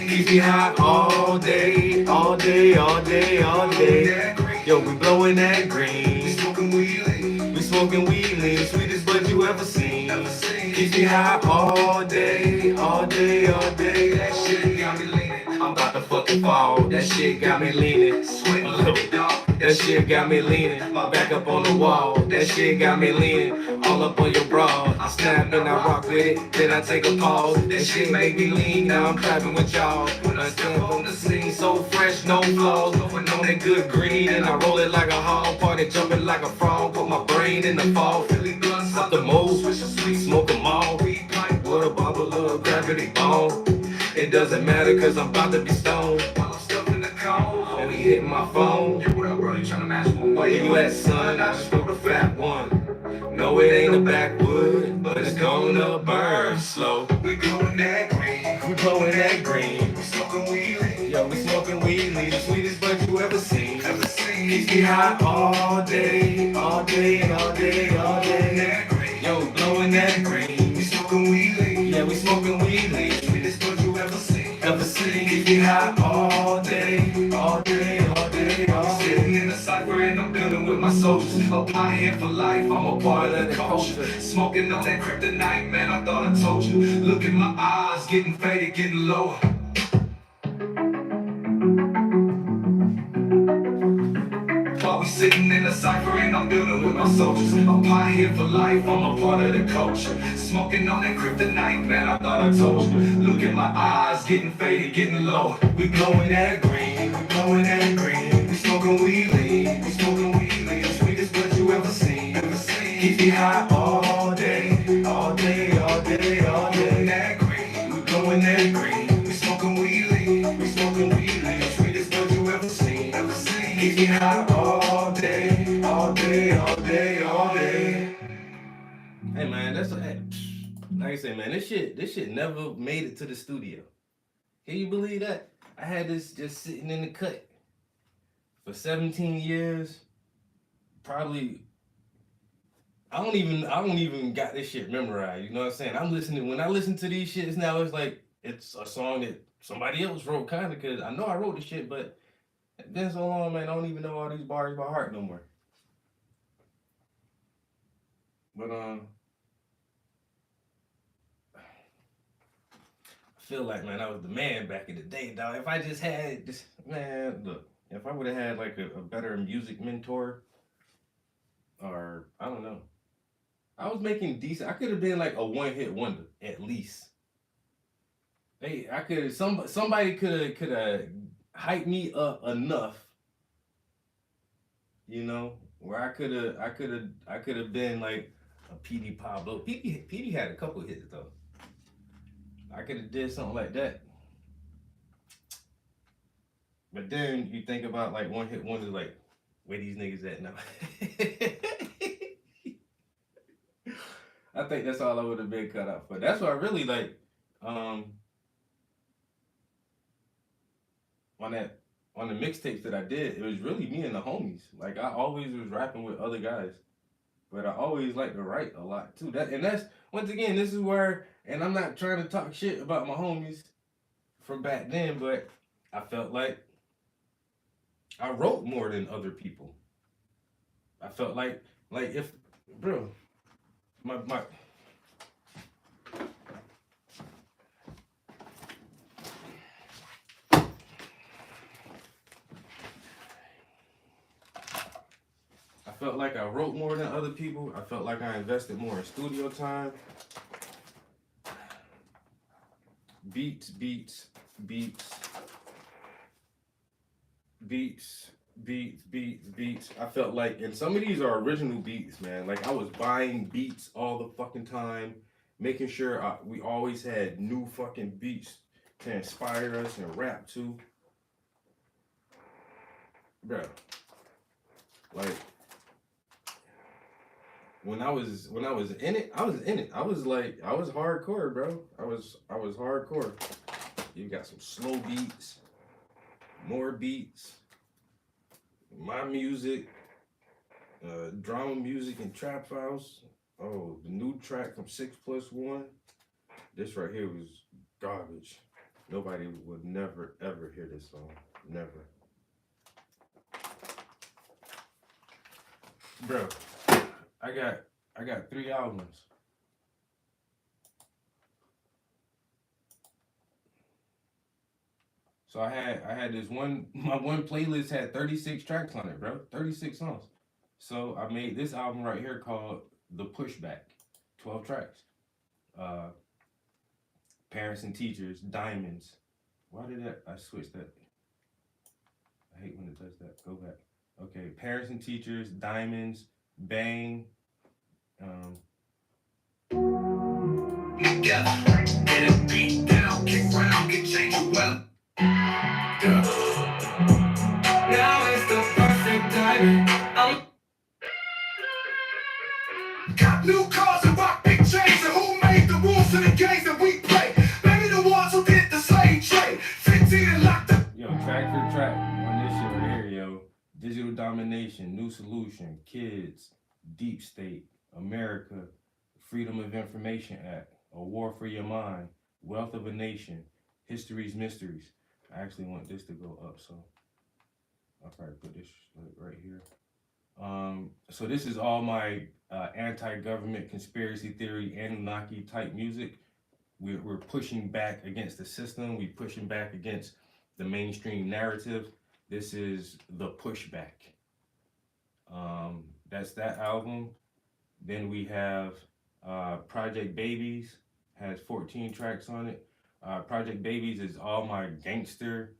Keep me high all day, all day, all day, all day. Yo, we blowing that green, we smoking weed lean. We smoking weed lean, sweetest bud you ever seen. Keep me high all day, all day, all day. That shit got me leaning. I'm about to fucking fall. That shit got me leaning. Sweating a little dog. That shit got me leaning. My back up on the wall. That shit got me leaning. All up on your bra. I snap and I rock with it. Then I take a pause. That shit make me lean. Now I'm clapping with y'all. When I step on the scene, so fresh, no flaws. Going on that good green. And I roll it like a hog. Party jumping like a frog. Put my brain in the fall. Feeling blunts out the mold. Switch a sweet, smoke 'em all. Weed pipe, water bottle of gravity bone. It doesn't matter cause I'm about to be stoned. While I'm stuck in the cold, and we hitting my phone. Yo, what up, bro? You tryna match one? Where you at, son? I just wrote a fat one. No, it ain't a backwood, but it's gonna burn slow. We blowing that green, we blowing that green. We smoking weed lean, yo, we smoking weed lean. The sweetest bud you ever seen, ever seen. Keeps me high all day, all day, all day, all day. Yo, we blowing that green, we smoking weed lean. Yeah, we smoking weed lean. Sweetest bud you ever seen, ever seen. Keep me high all day, all day, all day, all day. Sitting in the cypher and I'm building with my soldiers. Apply here for life, I'm a part of the culture. Smoking on that kryptonite, man, I thought I told you. Look in my eyes, getting faded, getting lower. While we sitting in the cypher and I'm building with my soldiers. Apply here for life, I'm a part of the culture. Smoking on that kryptonite, man, I thought I told you. Look in my eyes, getting faded, getting lower. We blowing that green, we blowing that green. We smoking weed lean, we smoking weed lean. The sweetest bud you ever seen, ever seen. Keep me high all day, all day, all day, all day. That green, we blowing that green. We smoking weed lean, we smoking weed lean. The sweetest bud you ever seen, ever seen. Keep me high all day, all day, all day, all day. Hey man, that's like I say, man, this shit never made it to the studio. Can you believe that? I had this just sitting in the cut for 17 years. Probably I don't even got this shit memorized. You know what I'm saying? When I listen to these shits now, it's like it's a song that somebody else wrote, kind of, because I know I wrote the shit, but it's been so long, man, I don't even know all these bars by heart no more. But I feel like, man, I was the man back in the day, dog. If I just had this, man, look, if I would have had like a better music mentor, or I don't know, I was making decent. I could have been like a one-hit wonder at least. Hey, I could. Somebody could have hyped me up enough, you know, where I could have been like a P.D. Pablo. P.D. had a couple hits though. I could have did something like that. But then you think about like one-hit wonders, like where these niggas at now. I think that's all I would have been cut out for. That's why I really like on the mixtapes that I did, it was really me and the homies. Like I always was rapping with other guys, but I always like to write a lot too. That's once again, this is where, and I'm not trying to talk shit about my homies, from back then, but I felt like I wrote more than other people. I felt like if bro, my I felt like I wrote more than other people. I felt like I invested more in studio time. Beats, beats, beats, beats, beats, beats, beats. I felt like, and some of these are original beats, man. Like I was buying beats all the fucking time, making sure we always had new fucking beats to inspire us and rap to. Bro, like when I was in it, I was in it. I was hardcore, bro. I was hardcore. You got some slow beats, more beats, my music, drama music and trap house. Oh, the new track from 6+1. This right here was garbage. Nobody would never ever hear this song. Never. Bro, I got 3 albums. So I had this one, my one playlist had 36 tracks on it, bro. 36 songs. So I made this album right here called The Pushback. 12 tracks. Parents and Teachers, Diamonds. Why did I switch that? I hate when it does that. Go back. Okay, Parents and Teachers, Diamonds, Bang. Get a beat down, kick round, get changed well. Now is the perfect timing. Got new cars and rock big chains, and who made the rules to the games that we play? Maybe the ones who did the slave trade. 15 and locked up. Yo, track for track on this shit right here, yo. Digital Domination, New Solution, Kids, Deep State, America, Freedom of Information Act, A War for Your Mind, Wealth of a Nation, History's Mysteries. I actually want this to go up, so I'll probably put this like right here. So this is all my anti-government conspiracy theory, Anunnaki type music. We're pushing back against the system. We're pushing back against the mainstream narrative. This is The Pushback. That's that album. Then we have Project Babies, has 14 tracks on it. Project Babies is all my gangster,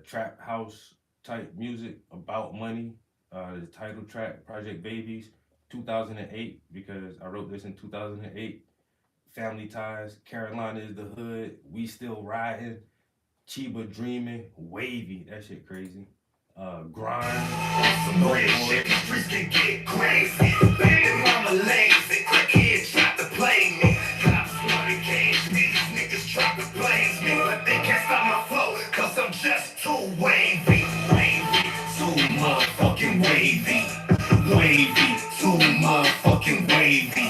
trap house type music about money. The title track, Project Babies, 2008, because I wrote this in 2008. Family Ties, Carolina is the Hood, We Still Riding, Chiba Dreaming, Wavy, that shit crazy. Grind, Some weird shit, the streets can get crazy. Baby mama lazy, quick kids try to play me. Cops wanna cage me, these niggas try to blaze me. But they can't stop my flow, cause I'm just too wavy. Wavy, too motherfucking wavy. Wavy, too motherfucking wavy.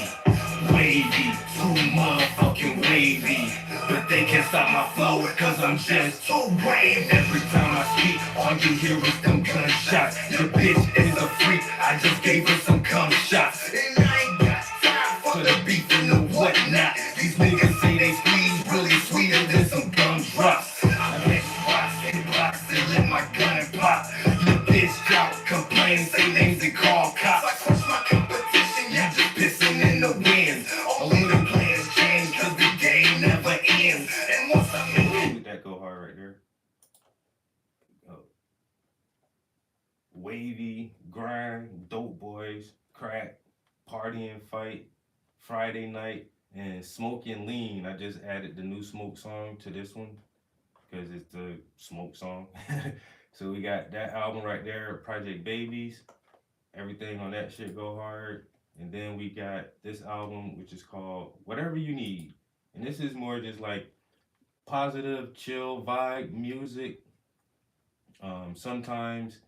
Wavy, too motherfucking wavy. But they can't stop my flow, cause I'm just too wavy. Every time I speak, all you hear is them gunshots. Your bitch is a freak, I just gave her some cum shots. And I ain't got time for the beef and the whatnot. These niggas say they squeeze really sweeter than some gumdrops. I hit spots and blocks and let my gun pop. Your bitch drop, complain, say names and call cops. I push my competition, you just pissing in the wind. Only the players change cause the game never ends. And once I'm in let that go hard right there. Wavy, Grind, Dope Boys, Crack, Party and Fight, Friday Night, and Smoke and Lean. I just added the new Smoke song to this one because it's the Smoke song. So we got that album right there, Project Babies. Everything on that shit go hard. And then we got this album, which is called Whatever You Need. And this is more just like positive, chill vibe music. Sometimes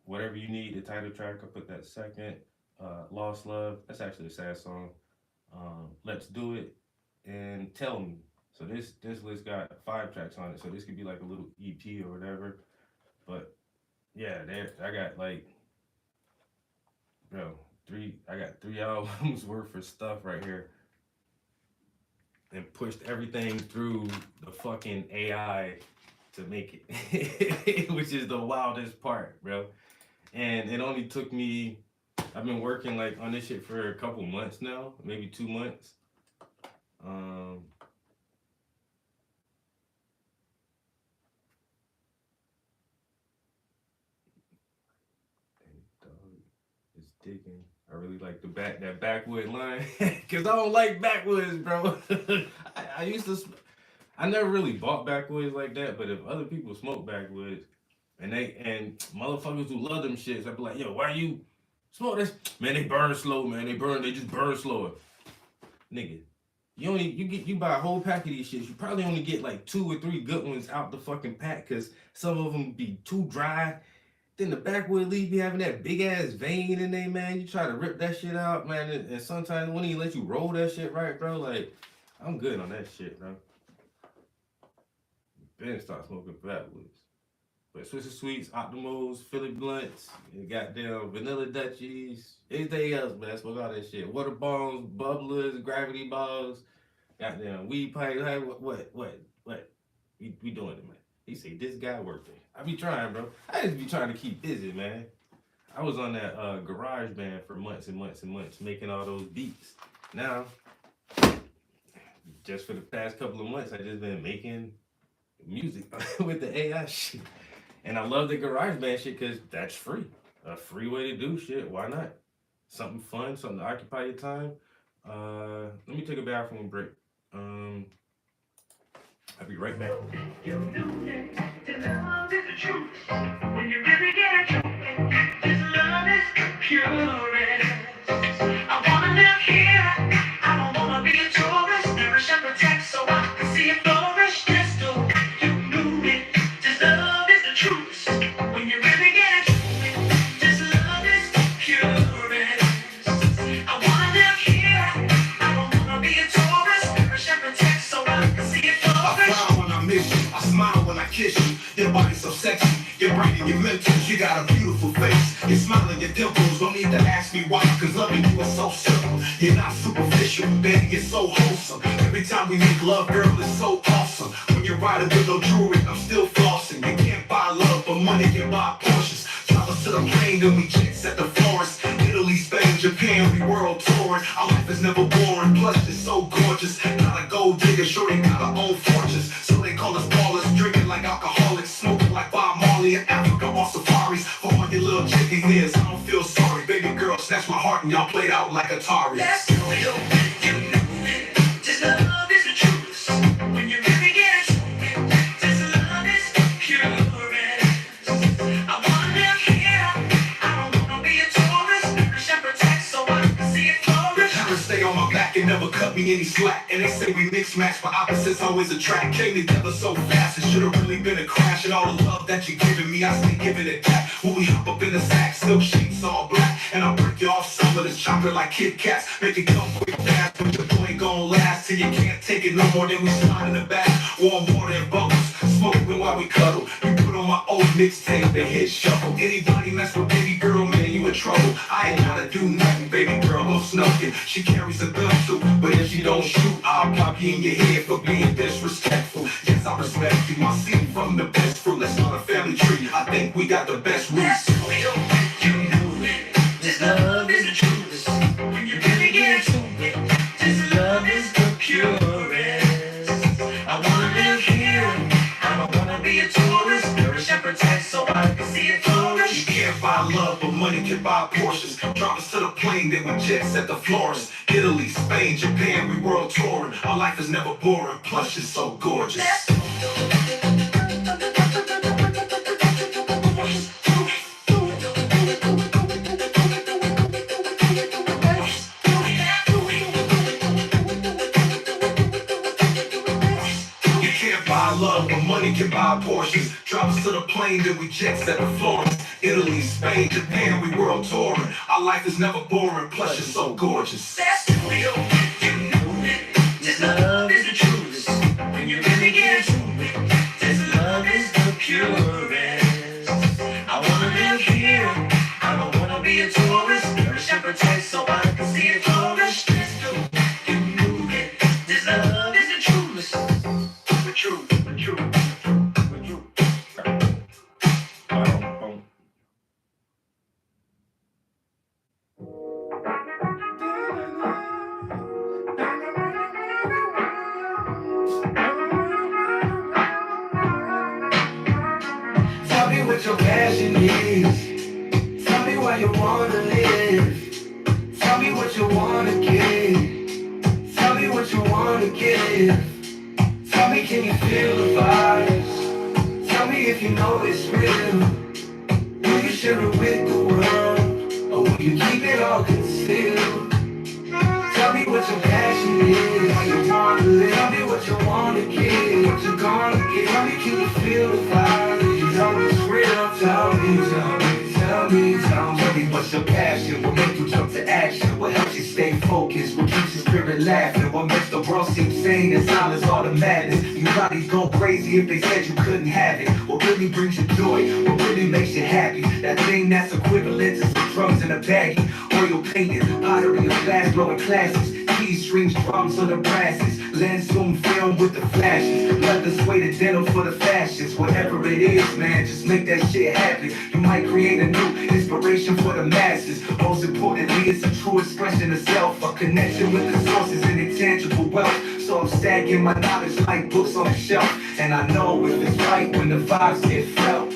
Whatever You Need, the title track, I put that second. Lost Love, that's actually a sad song. Let's Do It, and Tell Me. So this list got 5 tracks on it. So this could be like a little EP or whatever. But yeah, there I got like, bro, I got 3 albums worth of stuff right here. And pushed everything through the fucking AI to make it, which is the wildest part, bro. And it only took me, I've been working like on this shit for a couple months now, maybe 2 months. It's digging. I really like that backwood line because I don't like backwoods, bro. I used to, I never really bought backwoods like that, but if other people smoke backwoods and motherfuckers who love them shits, I'd be like, yo, why you smoke this? Man, they burn slow, man. They just burn slower. Nigga, you buy a whole pack of these shits, you probably only get like 2 or 3 good ones out the fucking pack because some of them be too dry. Then the backwood leaf be having that big ass vein in there, man. You try to rip that shit out, man, and sometimes when he let you roll that shit right, bro, like, I'm good on that shit, bro. Then start smoking backwoods. But Swisher Sweets, Optimals, Philly Blunts, and goddamn Vanilla Dutchies, anything else, man. I smoke all that shit. Water bombs, bubblers, gravity balls, goddamn weed pipes. Hey, what? We doing it, man. He say this guy working. I be trying, bro. I just be trying to keep busy, man. I was on that garage band for months and months and months, making all those beats. Now, just for the past couple of months, I just been making music with the AI shit. And I love the garage band shit because that's free. A free way to do shit. Why not? Something fun, something to occupy your time. Let me take a bathroom break. I'll be right back. You know that this love is the truth. When you really get it, this love is the purest. I wanna live here. I don't wanna be a tourist. Nourish and protect so I can see it flourish. This door, you knew it. This love is the truth. When you really get it, this love is the purest. I wanna live here. I don't wanna be a tourist. Nourish and protect so I can see it flourish. I frown when I miss you, I smile when I kiss you. Your body's so sexy, your brain and your mentals. You got a beautiful face, your smile and your dimples. Don't need to ask me why, cause loving you is so simple. You're not superficial, baby, you're so wholesome. Every time we make love, girl, it's so awesome. When you're riding with no jewelry, I'm still flossing. You can't buy love, but money can buy Porsches. Drive us to the plane, then we chicks at the forest. Italy, Spain, Japan, we world touring. Our life is never boring, plus it's so gorgeous. Not a gold digger, sure ain't got her own fortunes. So they call us ballers, drinking like alcoholics, smoking like Bob Marley in Africa on safaris. For all your little chicken ears, I don't feel sorry. Baby girl, snatch my heart and y'all played out like Atari. Let's do it, you know it. This love is the truth. When you really get it, this love is the purest. I wanna live here. I don't wanna be a tourist. Nourish and protect so I can see it flourish. Parents stay on my back and never cut me any slack. And they say we mix match, but opposites always attract. Came together so fast, it should've really been a crash. And all the love that you're giving me, I stay giving it back. When we hop up in the sack, silk sheets all black. And I'll break you off some of this chocolate like Kit Kats. Make it come quick fast, but your boy ain't gon' last. Till you can't take it no more, then we slide in the back. Warm water and bubbles, smoking while we cuddle. You put on my old mixtape, the hit shuffle. Anybody mess with baby girl, man, you in trouble. I ain't gotta do nothing, baby girl, go snuffing. She carries a gun too, but if she don't shoot, I'll pop you in your head for being disrespectful. Yes, I respect you, my seed from the best fruit. Let's start a family tree, I think we got the best Let's roots. do it, you know it. This love is the truth. When you really get it, this love is the purest. I wanna live here. I don't wanna be a tourist. Nourish and protect so I can see it You flourish. can't buy love, but money can buy Porsches. Drop us to the plane, then we jets at the Florence. Italy, Spain, Japan, we world touring. Our life is never boring, plus it's so gorgeous. You can't buy love, but money can buy Porsches. Drop us to the plane, then we jets at the Florence. Italy, Spain, Japan, we world touring. Our life is never boring, plus it's so gorgeous. That's real, you know it. This love is the truth. the truth, the truth, the truth. Boom. Tell me what your passion is. Tell me why you wanna live. Tell me what you wanna give. Tell me what you wanna give. Tell me, can you feel the vibes? Tell me if you know it's real. Will you share it with the world? Or will you keep it all concealed? Tell me what your passion is, how you wanna live. Tell me what you wanna give, what you gonna give. Tell me, can you feel the fire? You know it's real. Tell me, tell me, tell me, tell me. Tell me what's your passion, what makes you jump to action? What helps you stay focused, what keeps your spirit laughing? What makes the world seem sane and silence all the madness? You probably go crazy if they said you couldn't have it. What really brings you joy, what really makes you happy? That thing that's equivalent to some drums in a baggie. Oil painted, pottery of glass blowing classes. Keys, strings, drums on the brasses. Lens, zoom, film with the flashes. Leather, suede, denim for the fashions. Whatever it is, man, just make that shit happen. You might create a new inspiration for the masses. Most importantly, it's a true expression of self. A connection with the sources and intangible wealth. So I'm stacking my knowledge like books on the shelf. And I know if it's right when the vibes get felt.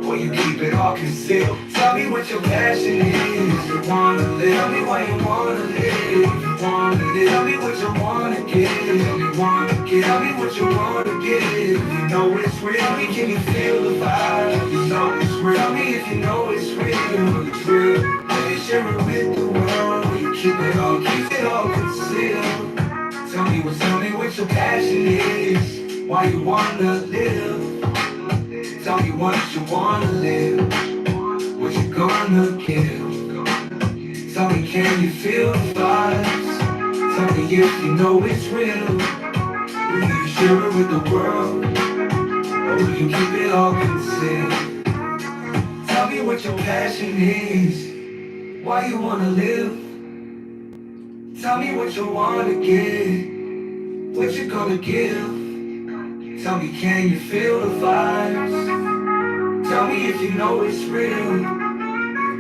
Or you keep it all concealed. Tell me what your passion is. You wanna live. Tell me why you wanna live. You wanna live. Tell me what you wanna give. Tell me wanna give. Tell me what you wanna give. You know it's real. Tell me, can you feel the vibe? You know it's real. Tell me if you know it's real. It's real. Will you share it with the world? Will you keep it all concealed? Tell me what your passion is. Why you wanna live? Tell me what you wanna live, what you gonna give. Tell me, can you feel the vibes? Tell me if you know it's real. Will you share it with the world? Or will you keep it all concealed? Tell me what your passion is, why you wanna live. Tell me what you wanna give, what you gonna give. Tell me, can you feel the vibes? Tell me if you know it's real.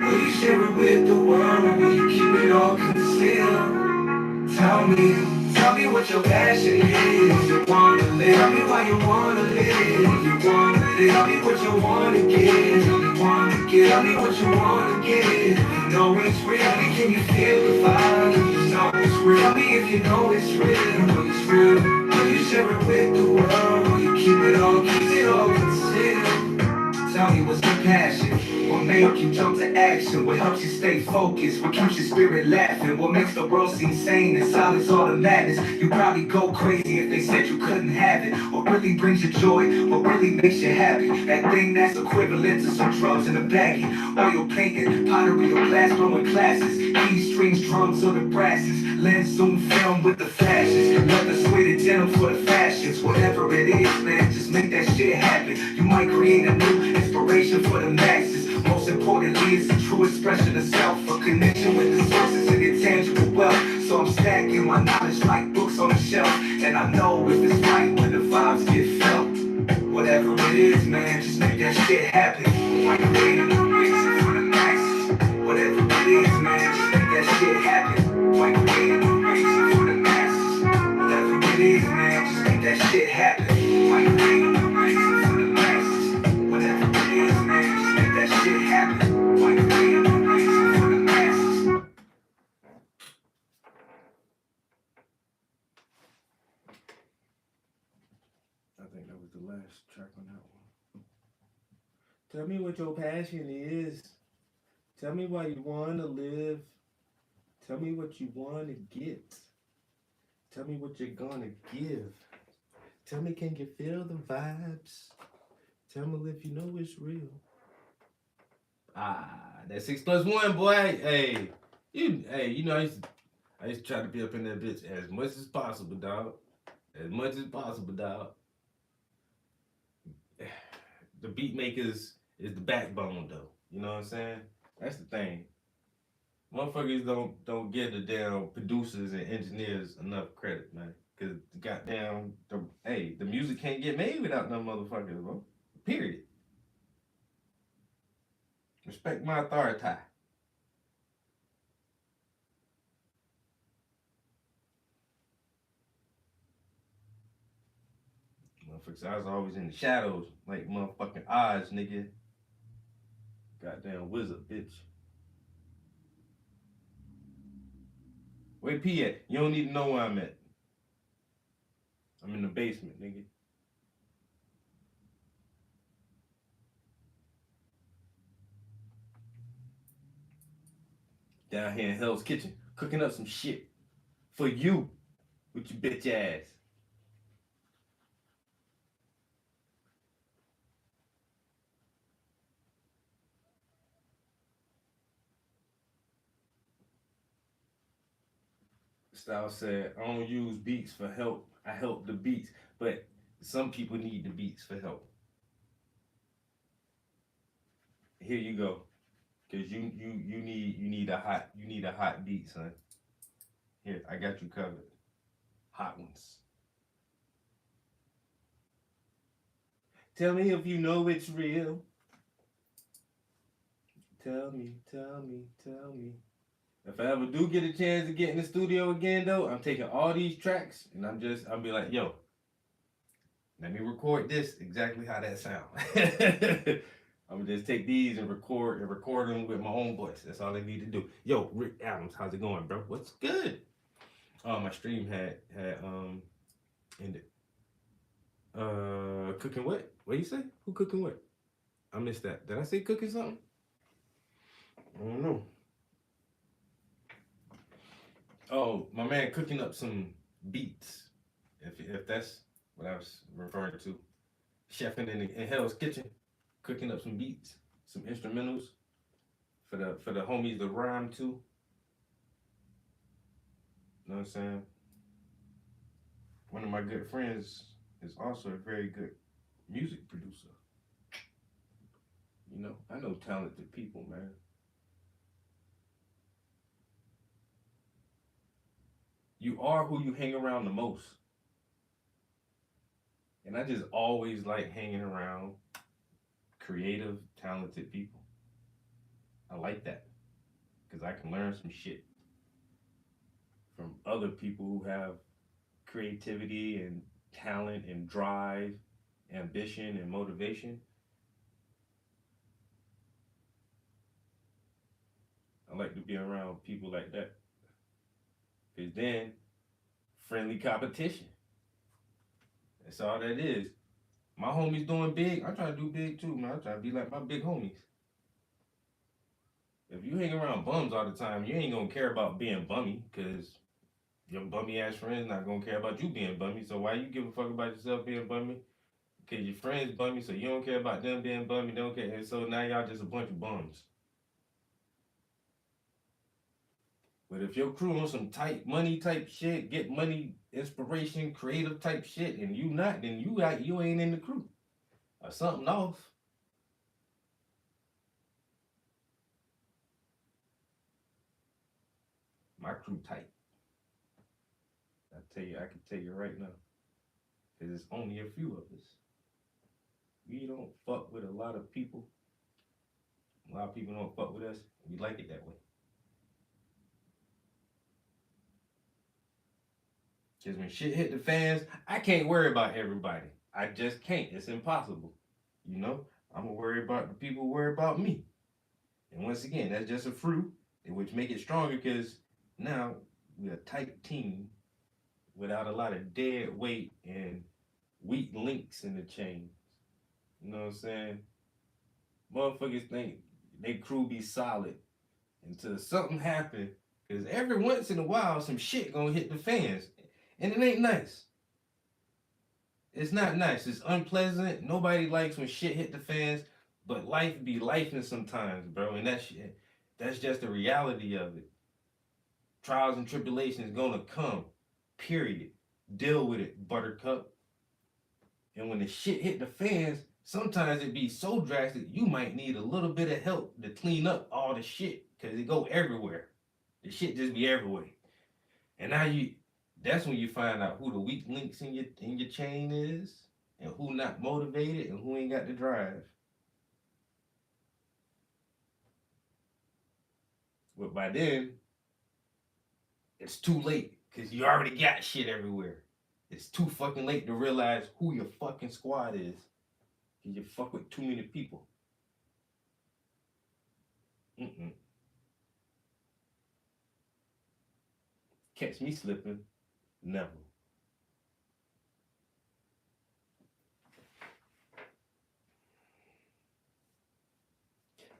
Will you share it with the world? Or will you keep it all concealed? Tell me what your passion is. You wanna live. Tell me why you wanna live. You wanna live. Tell me what you wanna give. You wanna give. Tell me what you wanna give. You know it's real. Tell me, can you feel the vibe? You know it's real. Tell me if you know it's real. It's real. Will you share it with the world? Will you keep it all concealed? Tell me what's your passion? What makes you jump to action? What helps you stay focused? What keeps your spirit laughing? What makes the world seem sane and silence all the madness? You probably go crazy if they said you couldn't have it. What really brings you joy? What really makes you happy? That thing that's equivalent to some drums in a baggie. Oil painted, pottery or glass blowing classes. Keys, strings, drums or the brasses. Lens, zoom, film with the flashes. Leather, suede, denim for the fashions. Whatever it is, man, just make that shit happen. You might create a new inspiration for the masses. Most importantly, it's a true expression of self. A connection with the sources and intangible wealth. So I'm stacking my knowledge like books on the shelf. And I know if it's right when the vibes get felt. Whatever it is, man, just make that shit happen. I'm creating a reason for the masses. Whatever it is, man, just make that shit happen. I'm creating a reason for the masses. Whatever it is, man, just make that shit happen. I'm creating a reason for the masses. Whatever it is, man, just make that shit happen. I'm creating a reason for the masses. I think that was the last track on that one. Tell me what your passion is. Tell me why you wanna live. Tell me what you wanna get. Tell me what you're gonna give. Tell me, can you feel the vibes? Tell me if you know it's real. That's 6+1, boy. Hey, you know, I used to try to be up in that bitch as much as possible, dog. As much as possible, dog. The beat makers is the backbone, though. You know what I'm saying? That's the thing. Motherfuckers don't give the damn producers and engineers enough credit, man. Cause goddamn, the music can't get made without them motherfuckers, bro. Period. Respect my authority. Motherfuckers, I was always in the shadows, like motherfucking Oz, nigga. Goddamn wizard, bitch. Where P at? You don't need to know where I'm at. I'm in the basement, nigga. Down here in Hell's Kitchen, cooking up some shit for you with your bitch ass. Style said, I don't use beats for help. I help the beats, but some people need the beats for help. Here you go, cause you need a hot beat, son. Here, I got you covered. Hot ones. Tell me if you know it's real. Tell me. If I ever do get a chance to get in the studio again, though, I'm taking all these tracks and I'll be like, yo, let me record this exactly how that sound. I'm gonna just take these and record them with my own voice. That's all I need to do. Yo, Rick Adams, how's it going, bro? What's good? Oh, my stream had ended. Cooking what? What you say? Who cooking what? I missed that. Did I say cooking something? I don't know. Oh, my man cooking up some beats. If that's what I was referring to. Chefing in Hell's Kitchen, cooking up some beats, some instrumentals for the homies to rhyme to. You know what I'm saying? One of my good friends is also a very good music producer. You know, I know talented people, man. You are who you hang around the most. And I just always like hanging around creative, talented people. I like that. Because I can learn some shit from other people who have creativity and talent and drive, ambition and motivation. I like to be around people like that. Because then, friendly competition. That's all that is. My homies doing big, I try to do big too, man. I try to be like my big homies. If you hang around bums all the time, you ain't gonna care about being bummy, because your bummy ass friends not gonna care about you being bummy. So why you give a fuck about yourself being bummy? Because your friends bummy, so you don't care about them being bummy, they don't care. And so now y'all just a bunch of bums. But if your crew on some tight money type shit, get money, inspiration, creative type shit, and you not, then you ain't in the crew. Or something off. My crew tight. I can tell you right now. Because it's only a few of us. We don't fuck with a lot of people. A lot of people don't fuck with us. We like it that way. Because when shit hit the fans, I can't worry about everybody. I just can't. It's impossible. You know? I'm going to worry about the people who worry about me. And once again, that's just a fruit, which make it stronger because now we're a tight team without a lot of dead weight and weak links in the chain. You know what I'm saying? Motherfuckers think they crew be solid until something happen. Because every once in a while, some shit gonna hit the fans. And it ain't nice. It's not nice. It's unpleasant. Nobody likes when shit hit the fans. But life be lifing sometimes, bro. And that's just the reality of it. Trials and tribulations gonna come. Period. Deal with it, buttercup. And when the shit hit the fans, sometimes it be so drastic, you might need a little bit of help to clean up all the shit. Because it go everywhere. The shit just be everywhere. And now That's when you find out who the weak links in your chain is, and who not motivated, and who ain't got the drive. But by then, it's too late because you already got shit everywhere. It's too fucking late to realize who your fucking squad is. Because you fuck with too many people. Catch me slipping? Never.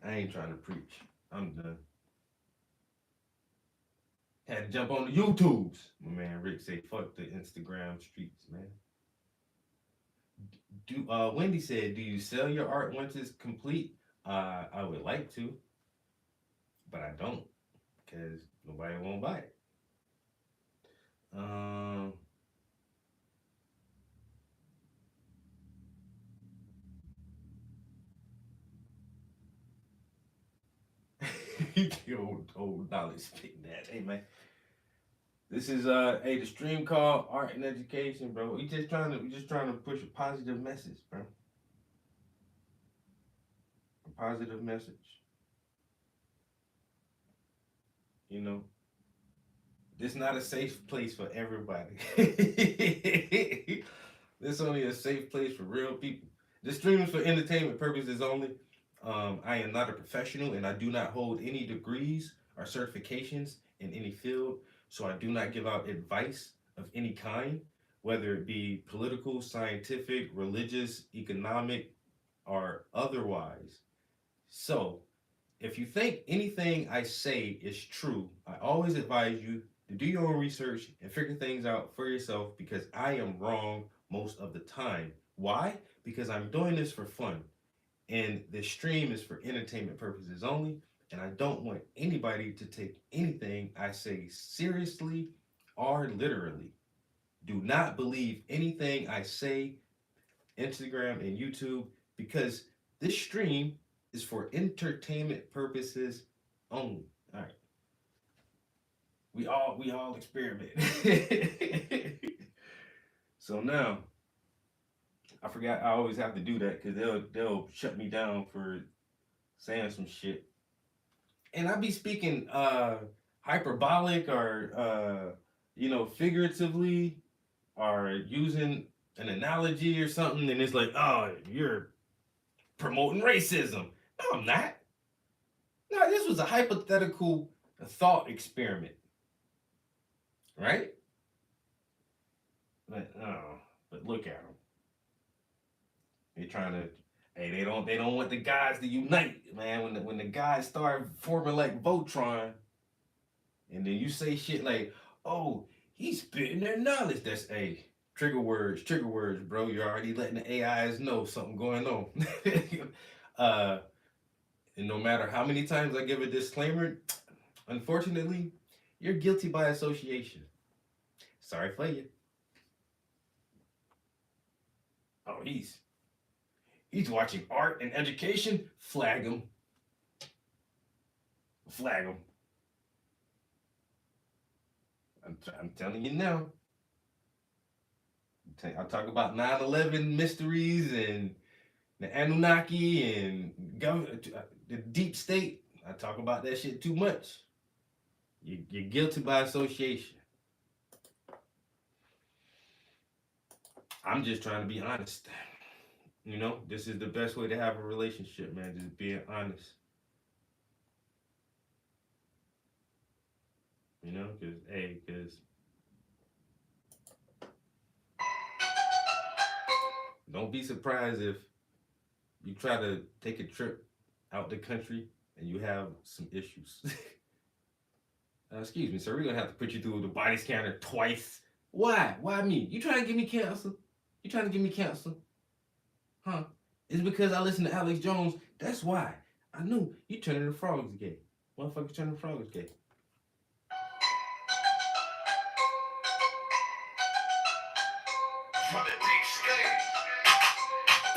I ain't trying to preach. I'm done. Had to jump on the YouTubes. My man Rick say, fuck the Instagram streets, man. Wendy said, do you sell your art once it's complete? I would like to, but I don't, because nobody won't buy it. old knowledge spitting that. Hey man. This is the stream called Art and Education, bro. We just trying to push a positive message, bro. A positive message. You know, this is not a safe place for everybody. This is only a safe place for real people. This stream is for entertainment purposes only. I am not a professional, and I do not hold any degrees or certifications in any field. So I do not give out advice of any kind, whether it be political, scientific, religious, economic, or otherwise. So if you think anything I say is true, I always advise you to do your own research and figure things out for yourself, because I am wrong most of the time. Why? Because I'm doing this for fun, and the stream is for entertainment purposes only. And I don't want anybody to take anything I say seriously or literally. Do not believe anything I say, Instagram and YouTube, because this stream is for entertainment purposes only. All right. We all experiment. So now, I forgot I always have to do that because they'll shut me down for saying some shit. And I be speaking hyperbolic or figuratively, or using an analogy or something, and it's like, oh, you're promoting racism. No, I'm not. No, this was a hypothetical thought experiment. Right? But look at them. They're trying to. Hey, they don't want the guys to unite, man. When the guys start forming like Voltron, and then you say shit like, "Oh, he's spitting their knowledge." That's trigger words, bro. You're already letting the AIs know something going on. And no matter how many times I give a disclaimer, unfortunately, you're guilty by association. Sorry for you. Oh, he's watching Art and Education. Flag him. Flag him. I'm telling you now. I'll talk about 9/11 mysteries and the Anunnaki and the deep state. I talk about that shit too much. You're guilty by association. I'm just trying to be honest. You know, this is the best way to have a relationship, man. Just being honest. You know, because don't be surprised if you try to take a trip out the country and you have some issues. Excuse me, sir, we're going to have to put you through the body scanner twice. Why? Why me? You trying to give me cancer? You trying to give me cancer? Huh? It's because I listen to Alex Jones. That's why. I knew you turning the frogs gay. Motherfuckers turning the frogs gay.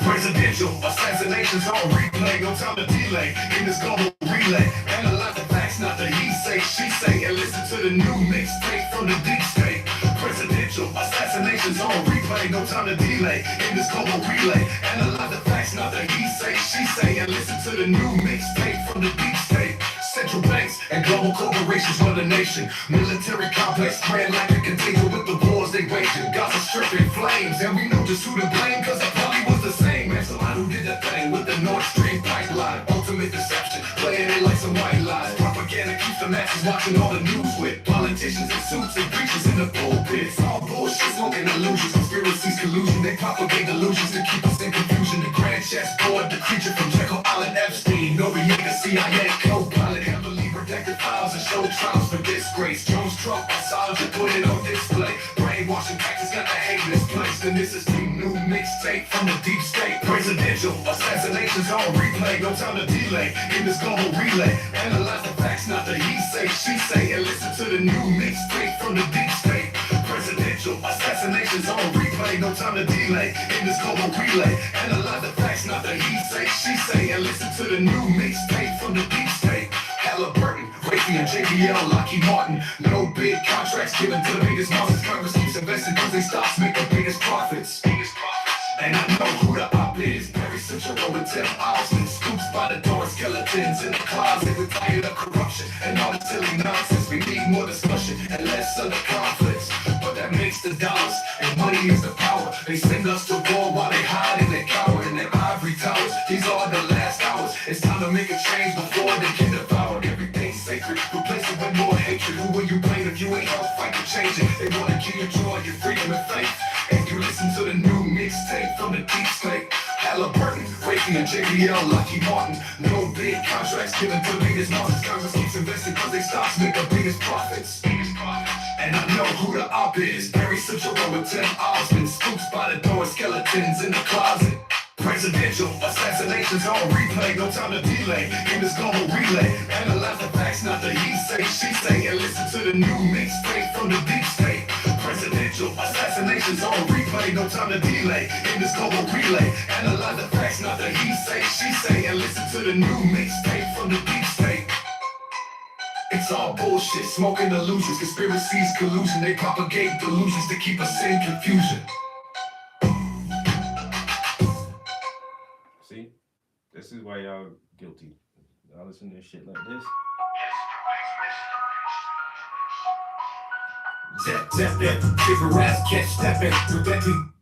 Presidential assassinations on replay, no time to delay in this global relay. Analyze the facts, not the he say, she say, and listen to the new mixtape from the deep state. President Presidential assassinations on replay, no time to delay. In this global relay, analyze the facts, not the he say, she say, and listen to the new mixtape from the deep state. Central banks and global corporations run the nation. Military complex spread like a contagion with the wars they waging. Gaza stripping flames, and we know just who to blame, cause it probably was the same. Man, somebody who did that thing with the Nord Stream pipeline. Ultimate deception, playing it like some white lies. Propaganda keeps the masses watching all the news with politicians in suits and preachers in the pulpit. It's all bullshit, smoking illusions, conspiracies, collusion. They propagate delusions to keep us in confusion. The grand chessboard, the creature from Jekyll Island, Epstein, Noriega, CIA, co-pilot, heavily protected files and show trials for disgrace. Jones, Trump, Assange, and put it on display. Brainwashing practice got the hate misplaced. And this is the new mixtape from the deep state. Presidential assassinations on replay, no time to delay. In this global relay, analyze the facts, not the he say, she say, and listen to the new mixtape from the deep state. Presidential assassinations on replay, no time to delay. In this global relay, analyze the facts, not the he say, she say, and listen to the new mixtape from the deep state. Halliburton, Raytheon, JBL, Lockheed Martin. No big contracts given to the biggest monsters. Congress keeps investing cause they stocks make the biggest profits. And I know who the op is. Barry Central over Tim Osmond. Scoops by the door, skeletons in the closet. We're tired of corruption and all the silly nonsense. We need more discussion and less of the conflicts. But that makes the dollars and money is the power. They send us to war while they hide and they cower in their ivory towers. These are the last hours. It's time to make a change before they get devoured. Everything's sacred. Replace it with more hatred. Who will you blame if you ain't help fight to change it? They wanna kill your joy, your freedom and faith. And you listen to the new mixtape from the deep state. Halliburton, Raytheon, JBL, Lockheed Martin. No big contracts given to the biggest monsters. Congress keeps investing cause they stocks make the biggest profits. And I know who the op is. Barry Central over Tim Osmond. Scoops by the door, skeletons in the closet. Presidential assassinations on replay, no time to delay. In this global relay, analyze the facts, not the he say, she say, and listen to the new mixtape from the deep state. Presidential assassinations on replay, no time to delay. In this global relay, analyze the facts, not the he say, she say, and listen to the new mixtape from the deep state. It's all bullshit, smoking illusions, conspiracies, collusion. They propagate delusions to keep us in confusion. See, this is why y'all guilty. Y'all listen to shit like this. Zap, zap that, figure ass, catch stepping, preventing.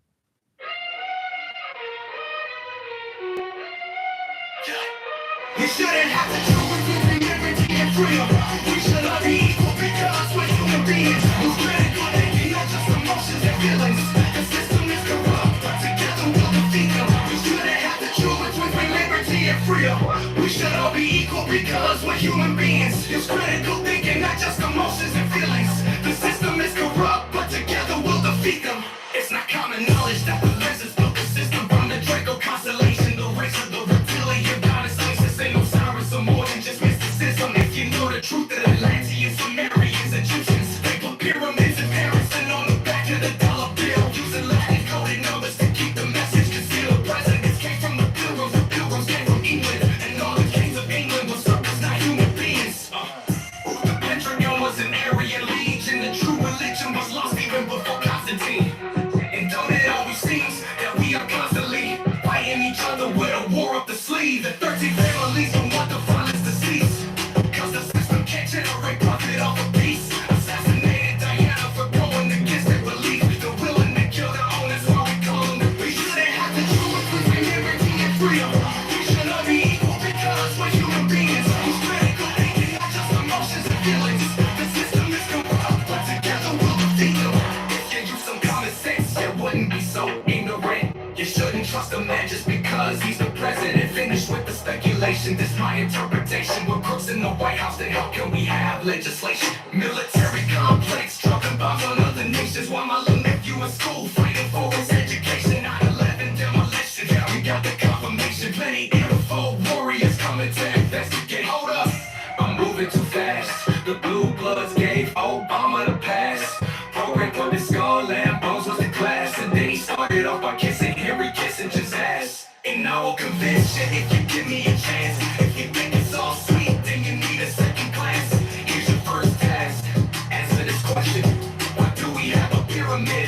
We shouldn't have to do with liberty and freedom. We should all be equal because we're human beings. Who's critical thinking, not just emotions and feelings. The system is corrupt, but together we'll defeat them. We shouldn't have to choose between liberty and freedom. We should all be equal because we're human beings. Use critical thinking, not just emotions and feelings. The system is corrupt, but together we'll defeat them. It's not common knowledge that the lizards built the system from the Draco constellation. The race of the reptilian goddess Isis ain't no Cyrus or more than just mysticism. If you know the truth of Atlanteans, Sumerians, Egyptians, they put pyramids and Harrison on the back of the dollar bill, using Latin coded numbers to keep the message concealed. Presidents came from the pilgrims came from England, and all the kings of England were serpents, not human beings. The Pentagon was an Aryan legion, the true religion was lost even before Constantine. And don't it always seems that we are constantly fighting each other with a war up the sleeve? The 13 families don't want the violence to cease, cause the system can't generate profit off of peace. Assassinated Diana for going against their belief. They're willing to kill their own, that's why we call them the beast. We shouldn't have to choose between liberty and freedom. We should all be equal because we're human beings. Who's critical thinking, not just emotions and feelings. The system is corrupt, but together we'll defeat them. If you use some common sense, you wouldn't be so ignorant. You shouldn't trust a man just because he's the president. Finish with the speculation, this my interpretation. We're crooks in the White House, then how can we have legislation? Military complex, dropping bombs on other nations. While my little nephew in school fighting for his education. 9/11 demolition, yeah, we got the confirmation. Plenty info, warriors coming to investigate. Hold up, I'm moving too fast. The blue bloods gave Obama the pass. Program for the skull and bones was the class. And then he started off by kissing Henry Kissinger's ass. In all conviction, if you give me a chance, if you think it's all sweet, then you need a second class. Here's your first task, answer this question. Why do we have a pyramid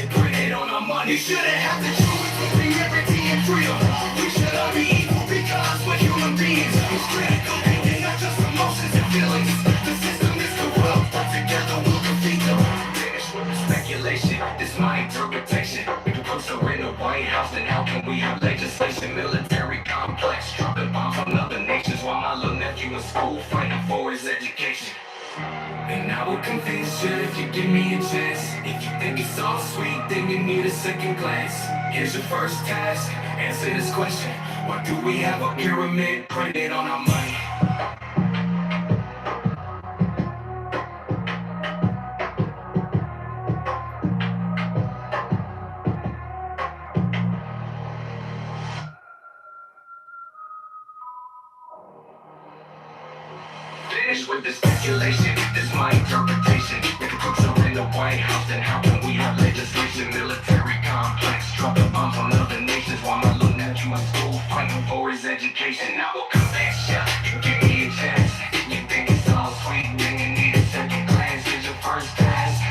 shouldn't have to choose between liberty and freedom. We should all be equal because we're human beings. It's critical thinking, not just emotions and feelings. The system is corrupt, but together we'll defeat them. Finish with the speculation, this my interpretation. If the crooks are in the White House, then how can we have legislation? Military complex, dropping bombs on other nations while my little nephew in school fighting for his education. And I will convince you if you give me a chance. If you think it's all sweet, then you need a second glance. Here's your first task, answer this question. Why do we have a pyramid printed on our money? Finish with the speculation, this my interpretation. If the crooks are in the White House, then how can we have legislation? Military complex, dropping bombs on other nations while my little nephew in school fighting for his education. I will convince ya, give me a chance. If you think it's all sweet, then you need a second glance. Here's your first task,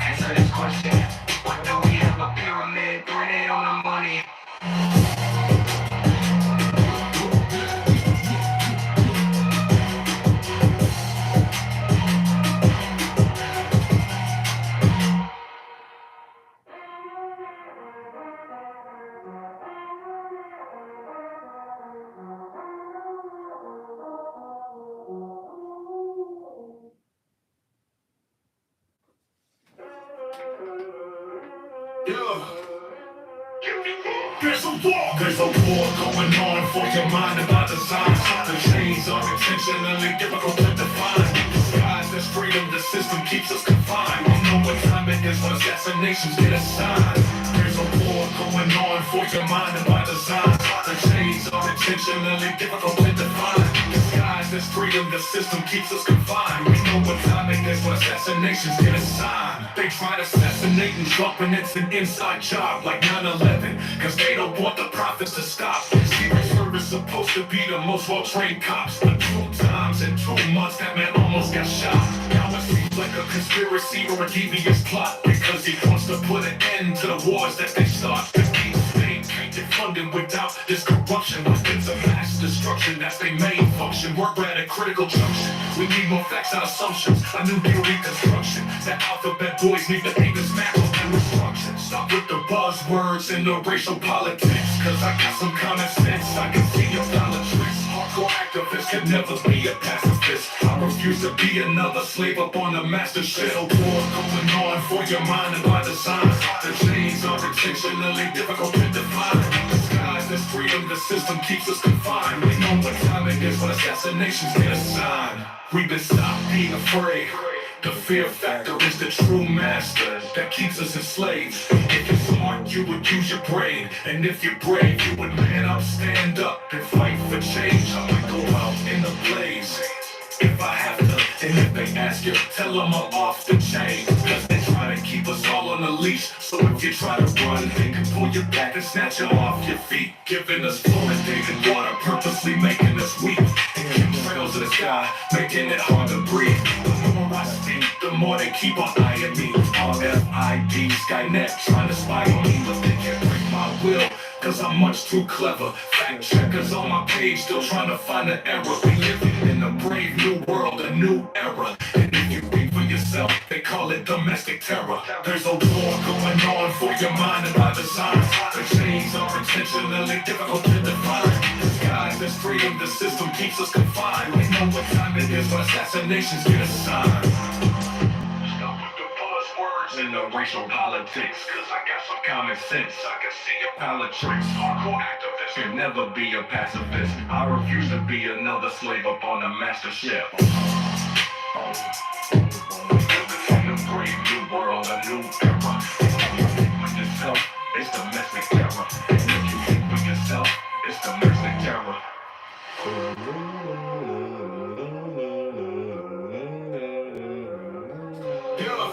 answer this question. Why do we have a pyramid printed on our money? There's a war going on for your mind and by design. The chains are intentionally difficult to define. Disguised as freedom, the system keeps us confined. We know what time it is when assassinations get assigned. There's a war going on for your mind and by design. The chains are intentionally difficult to define. Disguised as freedom, the system keeps us confined. We know what time it is when assassinations get assigned. They tried assassinating Trump and it's an inside job like 9/11, cause they don't want the profits to stop. Secret Service supposed to be the most well-trained cops, but 2 times in 2 months that man almost got shot. Now it seems like a conspiracy or a devious plot, because he wants to put an end to the wars that they start. The deep state can't get funding without this corruption. Weapons of mass destruction, that's their main function. We're at a critical junction. We need more facts and assumptions, a new deal reconstruction. That alphabet boys need to think this macro and instruction. Stop with the buzzwords and the racial politics, cause I got some common sense. I can see your dollar tricks. Hardcore activists can never be a pacifist. I refuse to be another slave up on the master ship. A war going on for your mind and by design. The chains are intentionally difficult to define. Disguised as freedom, the system keeps us confined. We know what time it is when assassinations get assigned. We've been stopped being afraid. The fear factor is the true master that keeps us enslaved. If you're smart, you would use your brain. And if you're brave, you would man up, stand up, and fight for change. I might go out in the blaze if I have to. And if they ask you, tell them I'm off the chain. Cause they try to keep us all on a leash. So if you try to run, they can pull you back and snatch you off your feet. Giving us fluoridated water, purposely making us weak. And chemtrails in the sky, making it hard to breathe. The more I speak, the more they keep on eyeing me. RFID, Skynet, trying to spy on me, but they can't break my will, cause I'm much too clever. Fact checkers on my page, still trying to find an error. We living in a brave new world, a new era. And if you read for yourself, they call it domestic terror. There's a war going on for your mind and by design. The chains are intentionally difficult to define. Disguised as freedom, the system keeps us confined. We know what time it is when assassinations get assigned. Stop with the buzzwords and the racial politics, cause I got some common sense. I can see your palate tricks. Hardcore activists can never be a pacifist. I refuse to be another slave up on the master ship. In a brave new world, a new era. If you think for yourself, it's domestic terror. And if you think for yourself, it's domestic terror. Yeah.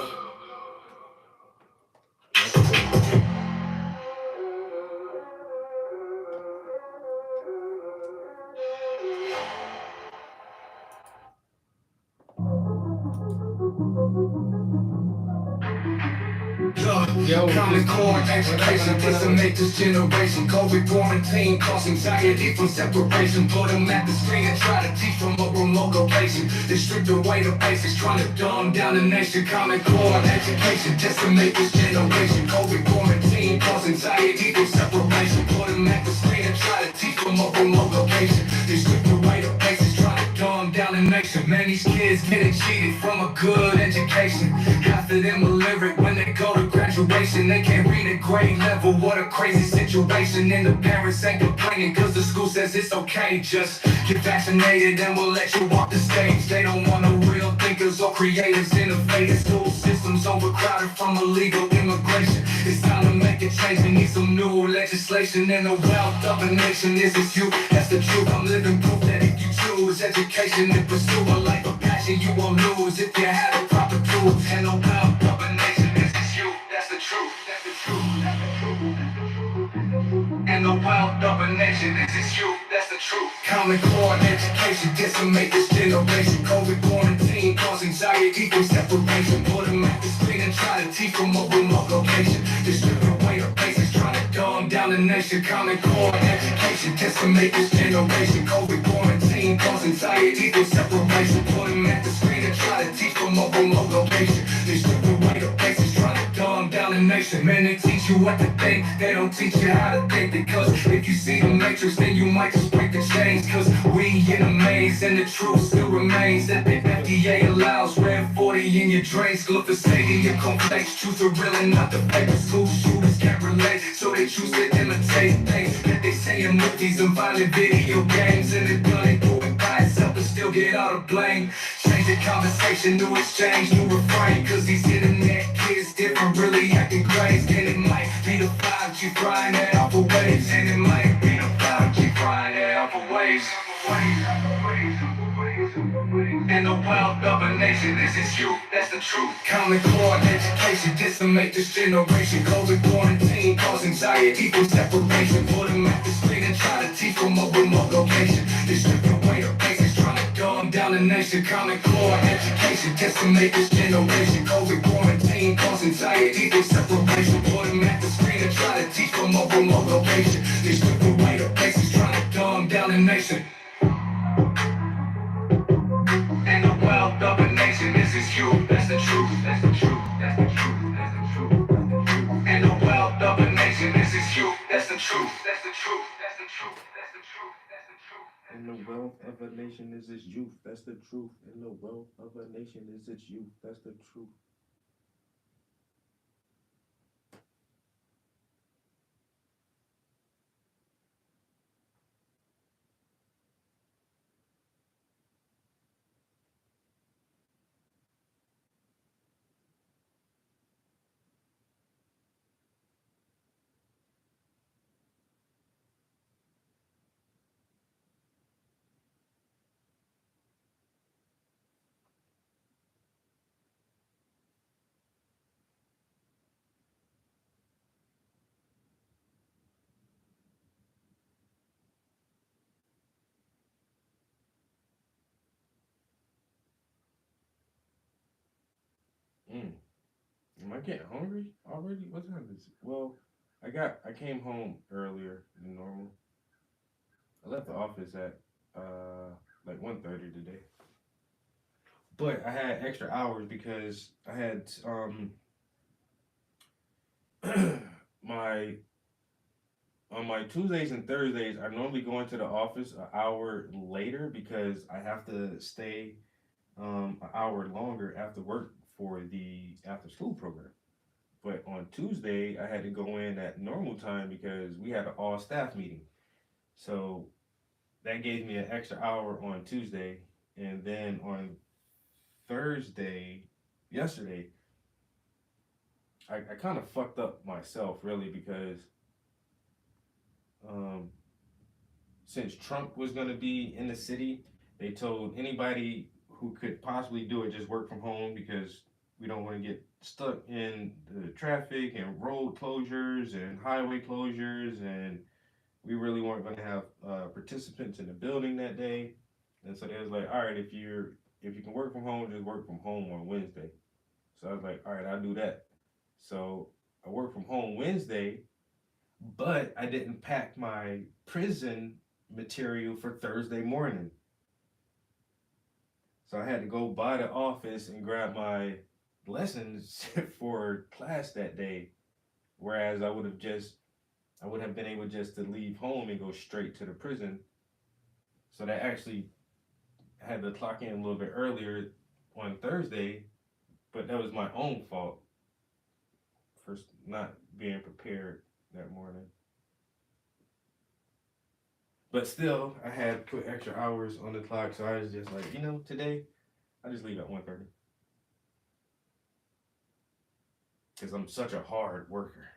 Common core education, decimate this generation. COVID quarantine, cause anxiety from separation. Put them at the screen and try to teach from a remote location. They strip away the basics, trying to dumb down the nation. Common core education, decimate this generation. COVID quarantine, cause anxiety from separation. Put them at the screen and try to teach from a remote location. They strip away the basics, trying to dumb down the nation. Man, these kids getting cheated from a good education. Half of them illiterate when they go to graduation. They can't read at grade level. What a crazy situation. And the parents ain't complaining cause the school says it's okay. Just get vaccinated and we'll let you walk the stage. They don't want no real thinkers or creators. Innovative school systems overcrowded from illegal immigration. It's time to make a change. We need some new legislation. And the wealth of a nation is its youth. That's the truth. I'm living proof that if you choose education and pursue a life of passion, you won't lose if you have the proper tools. And the wealth of a nation is its youth. That's the truth. That's the truth. That's the truth. And the wealth of a nation is its youth. That's the truth. Common core education, decimate this generation. COVID quarantine, cause anxiety from separation. Put them at the screen and try to teach from a remote location. Distribute away the basics, trying to dumb down the nation. Common core education, decimate this generation. COVID quarantine, cause anxiety from separation. Put them at the screen and try to teach from a remote location. Distribute away the basics, trying to dumb down the nation. Man, they teach you what to think, they don't teach you how to think. Because if you see the matrix, then you might just break the chains. Cause we in a maze and the truth still remains that the FDA allows red 40 in your drinks. Glyphosate in your cornflakes. Truth are real and not the fake. School shooters can't relate, so they choose to imitate things that they say in movies and violent video games. And the gun ain't moving by itself and still get all the blame. Change the conversation, new exchange, new refrain. Cause these internet kids different, really acting crazy. And it might be the 5G frying it off of waves. And it might be the 5G frying it off of waves. And the wealth of a nation is its youth, that's the truth. Common core education, decimate this generation. COVID quarantine, cause anxiety from separation. Put them at the screen and try to teach from a remote location. They strip away the basics, trying to dumb down the nation. Common core education, decimate this generation. COVID quarantine, cause anxiety from separation. Put them at the screen and try to teach from a remote location. They strip away the basics, trying to dumb down the nation. And the wealth of a nation is its youth. That's the truth. That's the truth. That's the truth. That's the truth. And the wealth of a nation is its youth. That's the truth. That's the truth. That's the truth. That's the truth. That's the truth. And the wealth of a nation is its youth. That's the truth. And the wealth of a nation is its youth. That's the truth. Mm. Am I getting hungry already? What time is it? Well, I came home earlier than normal. I left the office at like 1:30 today. But I had extra hours because I had my on my Tuesdays and Thursdays I normally go into the office an hour later because I have to stay an hour longer after work for the after school program. But on Tuesday, I had to go in at normal time because we had an all staff meeting. So that gave me an extra hour on Tuesday. And then on Thursday, yesterday, I kind of fucked up myself really because um, since Trump was going to be in the city, they told anybody who could possibly do it just work from home because we don't want to get stuck in the traffic and road closures and highway closures, and we really weren't going to have participants in the building that day. And so they was like, all right, if you can work from home, just work from home on Wednesday. So I was like, all right, I'll do that. So I work from home Wednesday, but I didn't pack my prison material for Thursday morning. So I had to go by the office and grab my lessons for class that day. Whereas I would have been able just to leave home and go straight to the prison. So that actually had to clock in a little bit earlier on Thursday, but that was my own fault for not being prepared that morning. But still, I had put extra hours on the clock, so I was just like, today, I just leave at 1:30. Because I'm such a hard worker,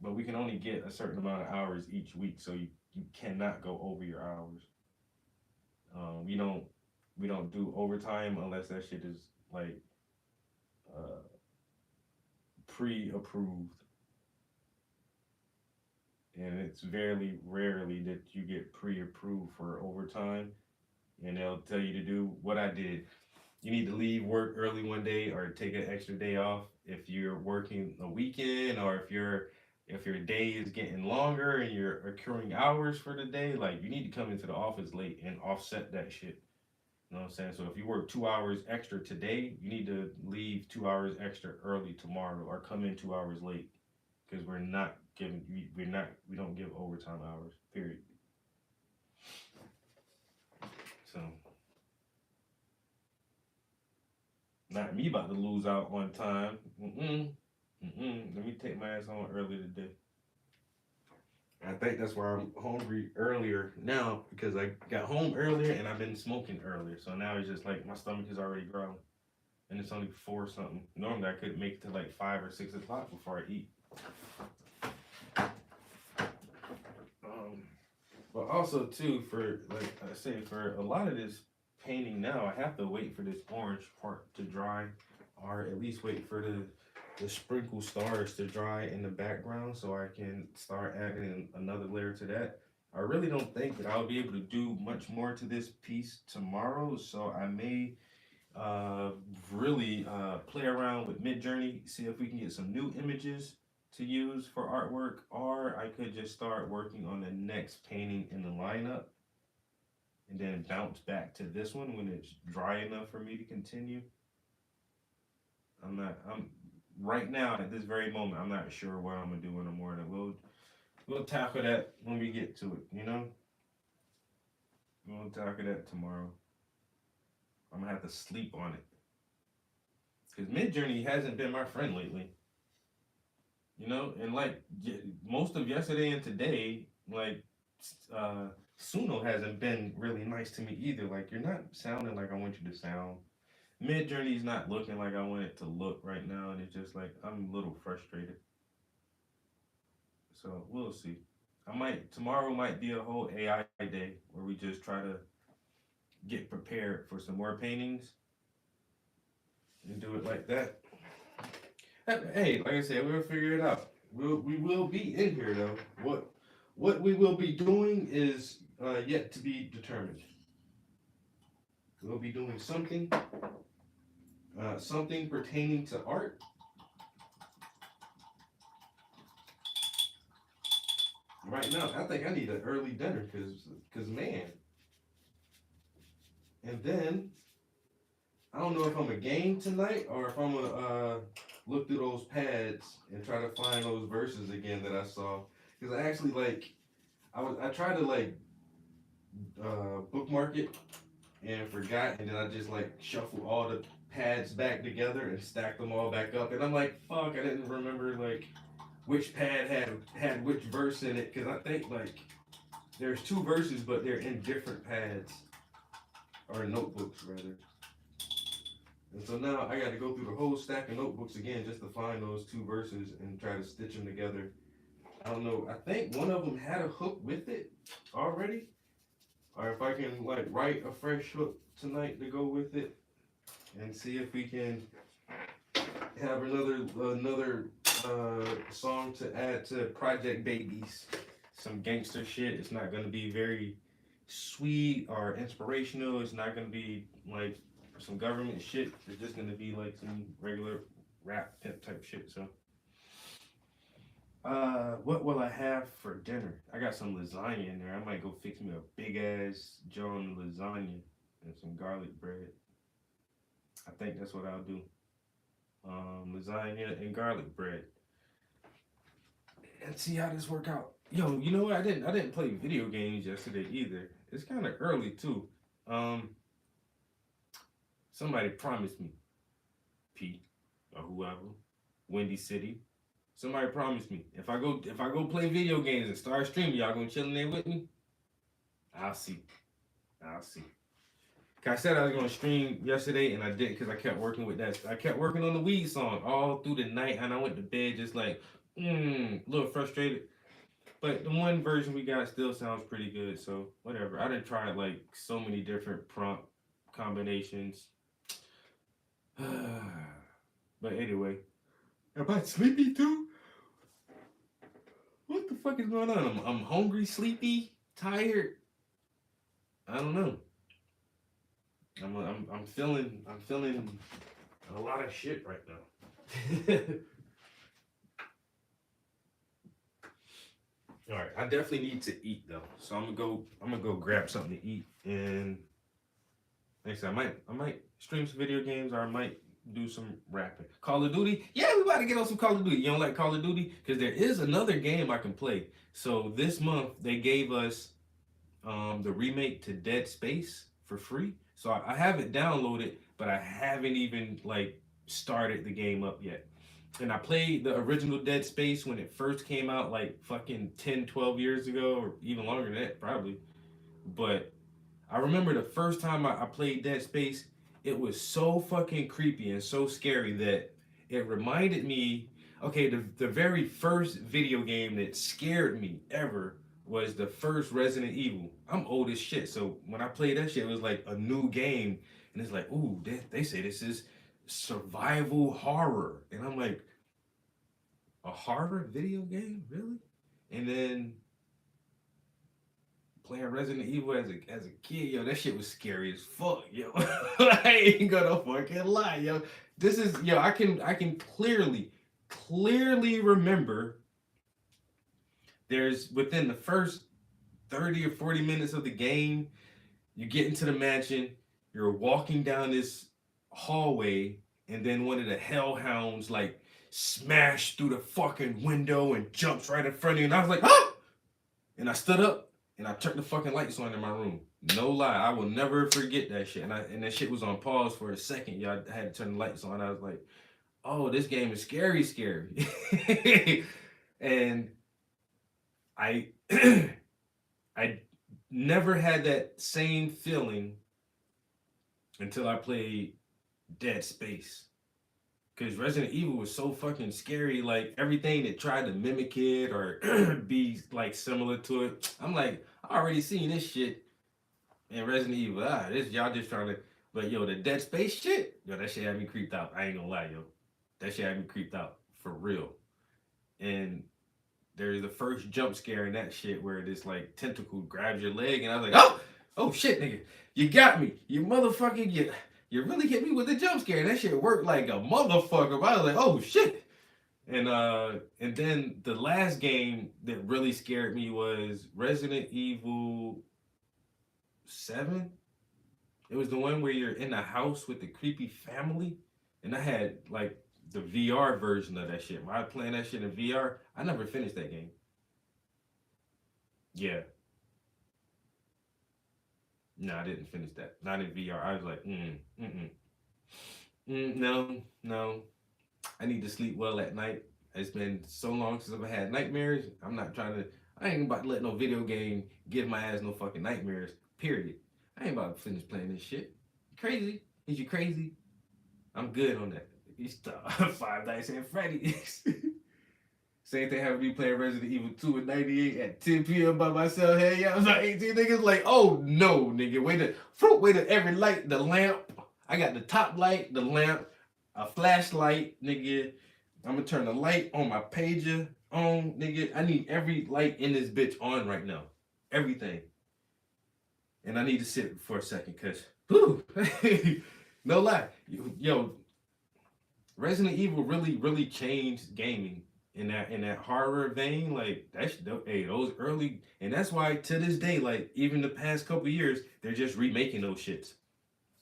But we can only get a certain amount of hours each week, so you cannot go over your hours. We don't do overtime unless that shit is like pre-approved. And it's very rarely that you get pre-approved for overtime, and they'll tell you to do what I did. You need to leave work early one day or take an extra day off if you're working a weekend, or if your day is getting longer and you're accruing hours for the day. Like, you need to come into the office late and offset that shit. You know what I'm saying? So if you work 2 hours extra today, you need to leave 2 hours extra early tomorrow, or come in 2 hours late, because we don't give overtime hours, period. So, not me about to lose out on time. Let me take my ass home early today. I think that's why I'm hungry earlier now, because I got home earlier and I've been smoking earlier. So now it's just like my stomach is already growling, and it's only 4 something. Normally I could make it to like 5 or 6 o'clock before I eat. But also too, for like I say, for a lot of this painting now, I have to wait for this orange part to dry, or at least wait for the sprinkle stars to dry in the background, so I can start adding another layer to that. I really don't think that I'll be able to do much more to this piece tomorrow, so I may really play around with Midjourney, see if we can get some new images to use for artwork, or I could just start working on the next painting in the lineup and then bounce back to this one when it's dry enough for me to continue. I'm right now at this very moment, I'm not sure what I'm gonna do in the morning. We'll tackle that when we get to it, We'll tackle that tomorrow. I'm gonna have to sleep on it, because Midjourney hasn't been my friend lately. And like most of yesterday and today, like Suno hasn't been really nice to me either. Like, you're not sounding like I want you to sound. Midjourney's not looking like I want it to look right now, and it's just like I'm a little frustrated. So we'll see. Tomorrow might be a whole AI day where we just try to get prepared for some more paintings and do it like that. Hey, like I said, we'll figure it out. We will be in here though. What we will be doing is yet to be determined. We'll be doing something pertaining to art. Right now, I think I need an early dinner, cause man. And then I don't know if I'm a game tonight or if I'm gonna look through those pads and try to find those verses again that I saw. Cause I actually I tried to bookmark it and forgot, and then I just shuffled all the pads back together and stacked them all back up. And I'm like, fuck, I didn't remember which pad had which verse in it. Cause I think there's 2 verses, but they're in different pads or notebooks rather. And so now I got to go through the whole stack of notebooks again just to find those 2 verses and try to stitch them together. I don't know. I think one of them had a hook with it already, or if I can write a fresh hook tonight to go with it, and see if we can have another song to add to Project Babies. Some gangster shit. It's not gonna be very sweet or inspirational. It's not gonna be some government shit. It's just gonna be some regular rap pimp type shit. So, what will I have for dinner? I got some lasagna in there. I might go fix me a big ass John lasagna and some garlic bread. I think that's what I'll do. Lasagna and garlic bread. And see how this work out. Yo, you know what? I didn't play video games yesterday either. It's kind of early too. Somebody promised me, Pete or whoever, Windy City. Somebody promised me if I go play video games and start streaming, y'all gonna chill in there with me? I'll see. I said I was gonna stream yesterday and I didn't because I kept working with that. I kept working on the weed song all through the night and I went to bed just like a little frustrated. But the one version we got still sounds pretty good, so whatever. I done tried like so many different prompt combinations. But anyway, am I sleepy too? What the fuck is going on? I'm hungry, sleepy, tired. I don't know. I'm feeling a lot of shit right now. All right, I definitely need to eat though, so I'm gonna go grab something to eat, and next time I might stream some video games, or I might do some rapping. Call of Duty, yeah, we about to get on some Call of Duty. You don't like Call of Duty? Because there is another game I can play. So this month they gave us the remake to Dead Space for free. So I have it downloaded, but I haven't even like started the game up yet. And I played the original Dead Space when it first came out, like fucking 10, 12 years ago, or even longer than that, probably. But I remember the first time I played Dead Space, it was so fucking creepy and so scary that it reminded me, okay, the very first video game that scared me ever was the first Resident Evil. I'm old as shit, so when I played that shit, it was like a new game. And it's like, ooh, they say this is survival horror, and I'm like, a horror video game, really? And then playing Resident Evil as a kid, yo, that shit was scary as fuck, yo. I ain't gonna fucking lie, yo. This is, yo, I can clearly remember there's within the first 30 or 40 minutes of the game, you get into the mansion, you're walking down this hallway, and then one of the hellhounds like smashed through the fucking window and jumps right in front of you, and I was like, ah! And I stood up and I turned the fucking lights on in my room. No lie, I will never forget that shit. And that shit was on pause for a second. Y'all had to turn the lights on. I was like, oh, this game is scary. And I never had that same feeling until I played Dead Space. Because Resident Evil was so fucking scary. Like, everything that tried to mimic it or be, like, similar to it. I'm like, I already seen this shit in Resident Evil. This y'all just trying to... But, yo, the Dead Space shit, yo, that shit had me creeped out. I ain't gonna lie, yo. That shit had me creeped out. For real. And there's the first jump scare in that shit where this, like, tentacle grabs your leg. And I was like, oh, shit, nigga. You got me. You motherfucking... You really hit me with a jump scare. That shit worked like a motherfucker. But I was like, oh shit. And then the last game that really scared me was Resident Evil 7. It was the one where you're in the house with the creepy family. And I had like the VR version of that shit. When I was playing that shit in VR, I never finished that game. Yeah. No, I didn't finish that. Not in VR. I was like, no. I need to sleep well at night. It's been so long since I've had nightmares. I ain't about to let no video game give my ass no fucking nightmares, period. I ain't about to finish playing this shit. Crazy? Is you crazy? I'm good on that. It's Five Nights at Freddy's. Same thing happened to me playing Resident Evil 2 in 98 at 10 p.m. by myself. Hey, yeah, I was like 18 niggas like, oh no, nigga. Wait till every light, the lamp. I got the top light, the lamp, a flashlight, nigga. I'm gonna turn the light on my pager on, nigga. I need every light in this bitch on right now. Everything. And I need to sit for a second, cause, whew, no lie. Yo, Resident Evil really changed gaming in that horror vein. Like hey, those early, and that's why to this day, like even the past couple years, they're just remaking those shits.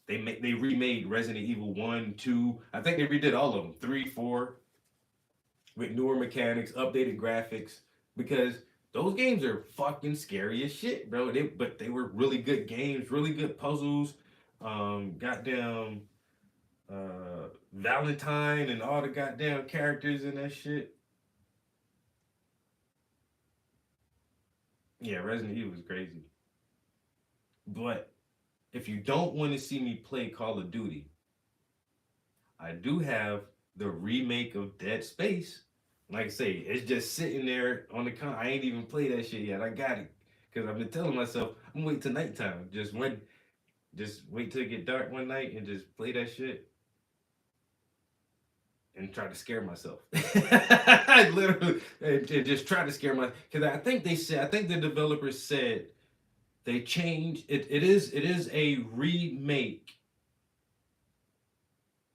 They remade Resident Evil 1, 2. I think they redid all of them, 3, 4, with newer mechanics, updated graphics, because those games are fucking scary as shit, bro. But they were really good games, really good puzzles. Goddamn Valentine and all the goddamn characters in that shit. Yeah, Resident Evil is crazy. But if you don't want to see me play Call of Duty, I do have the remake of Dead Space. Like I say, it's just sitting there on the counter. I ain't even played that shit yet. I got it because I've been telling myself I'm gonna wait till nighttime. Just wait till it get dark one night and just play that shit and try to scare myself. I literally and just try to scare myself because I think the developers said they changed it. It is a remake,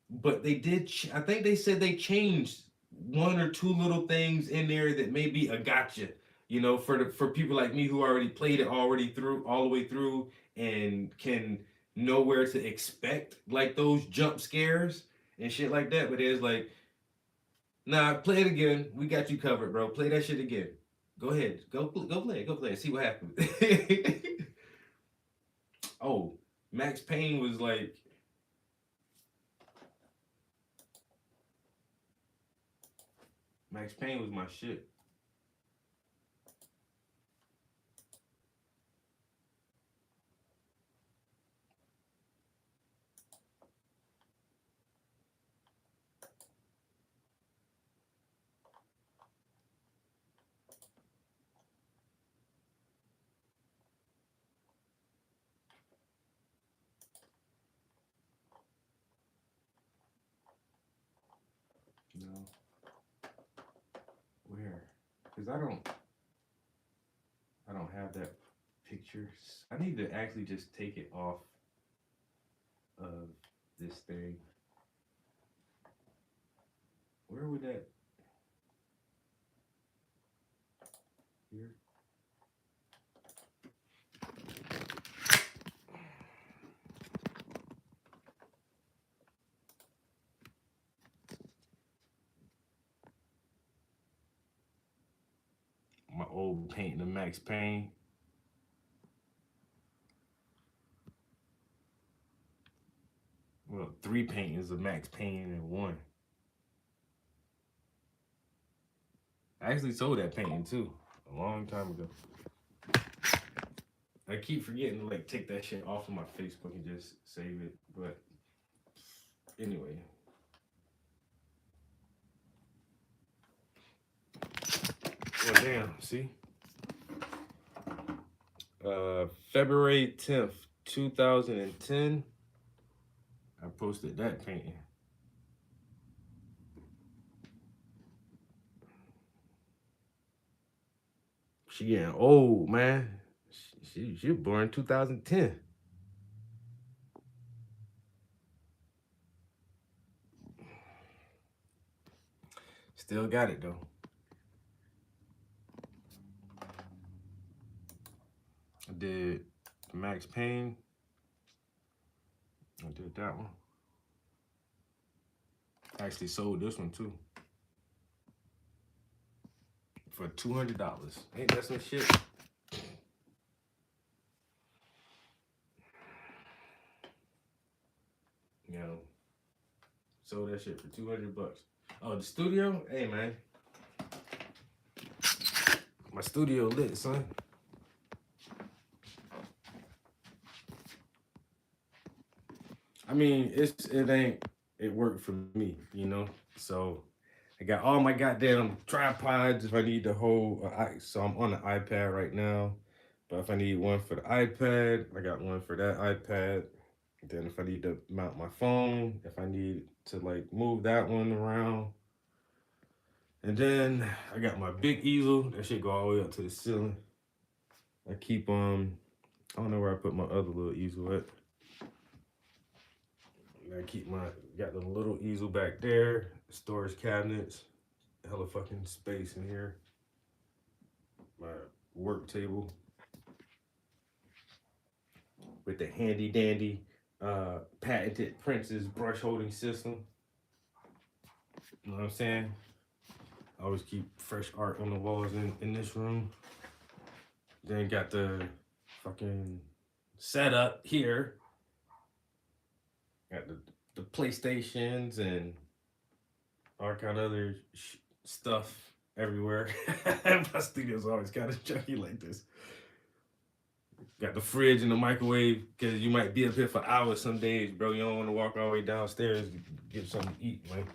but they did. I think they said they changed one or two little things in there that may be a gotcha. You know, for people like me who already played it all the way through and can know where to expect like those jump scares and shit like that. But it's like, nah, play it again. We got you covered, bro. Play that shit again. Go ahead. Go play it. See what happens. Oh, Max Payne was like, Max Payne was my shit. No. Where? Because I don't have that picture. I need to actually just take it off of this thing. Where would that? Here. My old painting of Max Payne. Well, 3 paintings of Max Payne and 1. I actually sold that painting too a long time ago. I keep forgetting to like take that shit off of my Facebook and just save it. But anyway. Well, damn, see? February 10th, 2010, I posted that painting. She getting old, man. She was born in 2010. Still got it, though. I did Max Payne. I did that one. I actually sold this one, too. For $200. Ain't that some shit? You know, sold that shit for $200. Oh, the studio? Hey, man. My studio lit, son. I mean, it worked for me, you know? So I got all my goddamn tripods if I need to hold. So I'm on the iPad right now. But if I need one for the iPad, I got one for that iPad. Then if I need to mount my phone, if I need to like move that one around. And then I got my big easel. That shit go all the way up to the ceiling. I keep, I don't know where I put my other little easel at. I keep got the little easel back there, storage cabinets, hella fucking space in here. My work table with the handy dandy patented Princess brush holding system. You know what I'm saying? I always keep fresh art on the walls in this room. Then got the fucking setup here. Got the PlayStations and all kind of other stuff everywhere. My studio's always kind of junky like this. Got the fridge and the microwave because you might be up here for hours some days, bro. You don't want to walk all the way downstairs to get something to eat, man.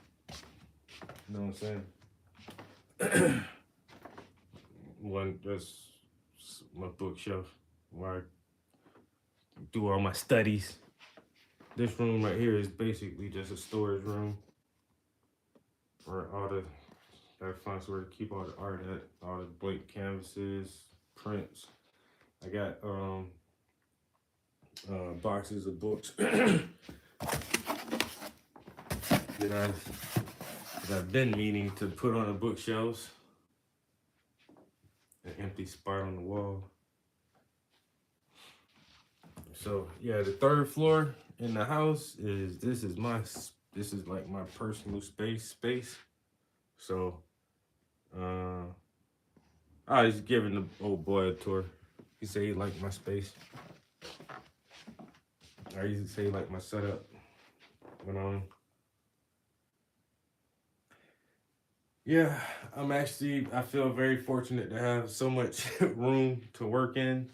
You know what I'm saying? That's my bookshelf where I do all my studies. This room right here is basically just a storage room where gotta find somewhere to keep all the art at, all the blank canvases, prints. I got boxes of books that I've been meaning to put on the bookshelves. An empty spot on the wall. So yeah, the third floor in the house this is like my personal space. So I was giving the old boy a tour. He said he liked my space. I used to say he liked my setup. But yeah, I feel very fortunate to have so much room to work in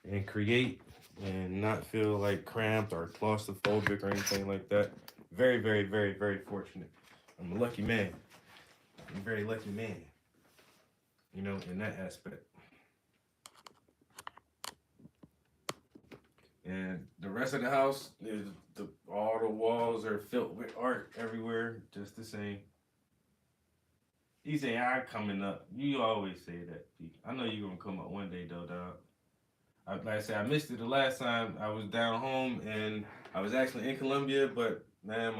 and create and not feel like cramped or claustrophobic or anything like that. Very, very, very, very fortunate. I'm a lucky man. I'm a very lucky man, you know, in that aspect. And the rest of the house is all the walls are filled with art everywhere, just the same. You say I'm coming up. You always say that, Pete. I know you're gonna come up one day, though, dog. Like I said, I missed it the last time I was down home, and I was actually in Columbia, but man,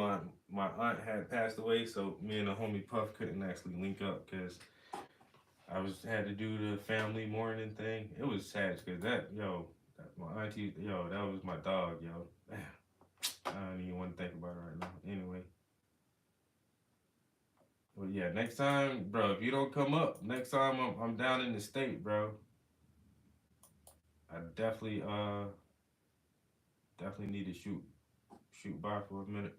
my aunt had passed away, so me and the homie Puff couldn't actually link up because I had to do the family mourning thing. It was sad because my auntie, that was my dog, yo. Damn. I don't even want to think about it right now. Anyway. Well, yeah, next time, bro, if you don't come up, next time I'm down in the state, bro. I definitely need to shoot by for a minute.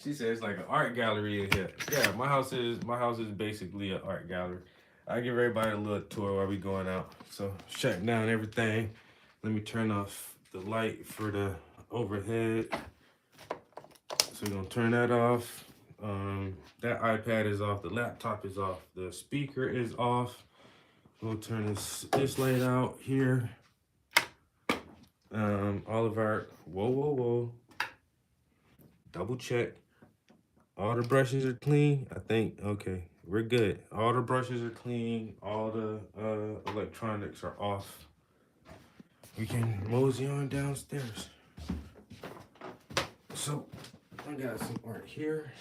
She says it's like an art gallery in here. Yeah, my house is basically an art gallery. I give everybody a little tour while we going out. So shutting down everything. Let me turn off the light for the overhead. So we're gonna turn that off. That iPad is off. The laptop is off. The speaker is off. We'll turn this light out here. All of our whoa. Double check. All the brushes are clean. I think okay, we're good. All the brushes are clean. All the electronics are off. We can mosey on downstairs. So I got some art here.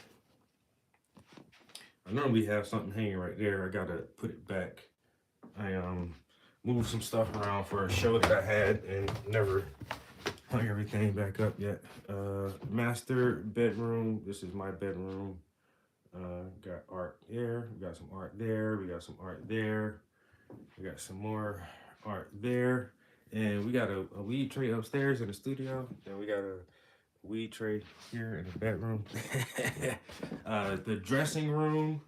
I normally have something hanging right there. I gotta put it back. I moved some stuff around for a show that I had and never hung everything back up yet. Master bedroom. This is my bedroom. Got art there. We got some art there. We got some art there. We got some more art there. And we got a weed tray upstairs in the studio. Then we got a weed tray here in the bedroom. The dressing room.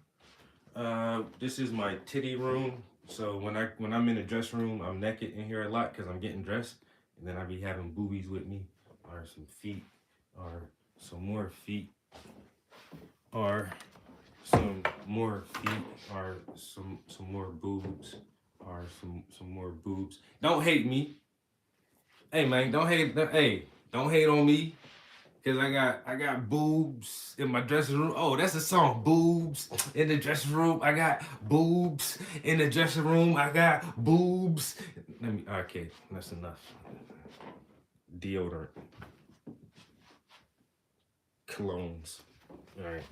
This is my titty room. So when I'm in the dressing room, I'm naked in here a lot because I'm getting dressed. And then I be having boobies with me, or some feet, or some more feet, or some more feet, or some more boobs, or some more boobs. Don't hate me. Hey man, don't hate on me. Cause I got boobs in my dressing room. Oh, that's a song. Boobs in the dressing room. I got boobs in the dressing room. I got boobs. Okay, that's enough. deodorant, colognes. All right.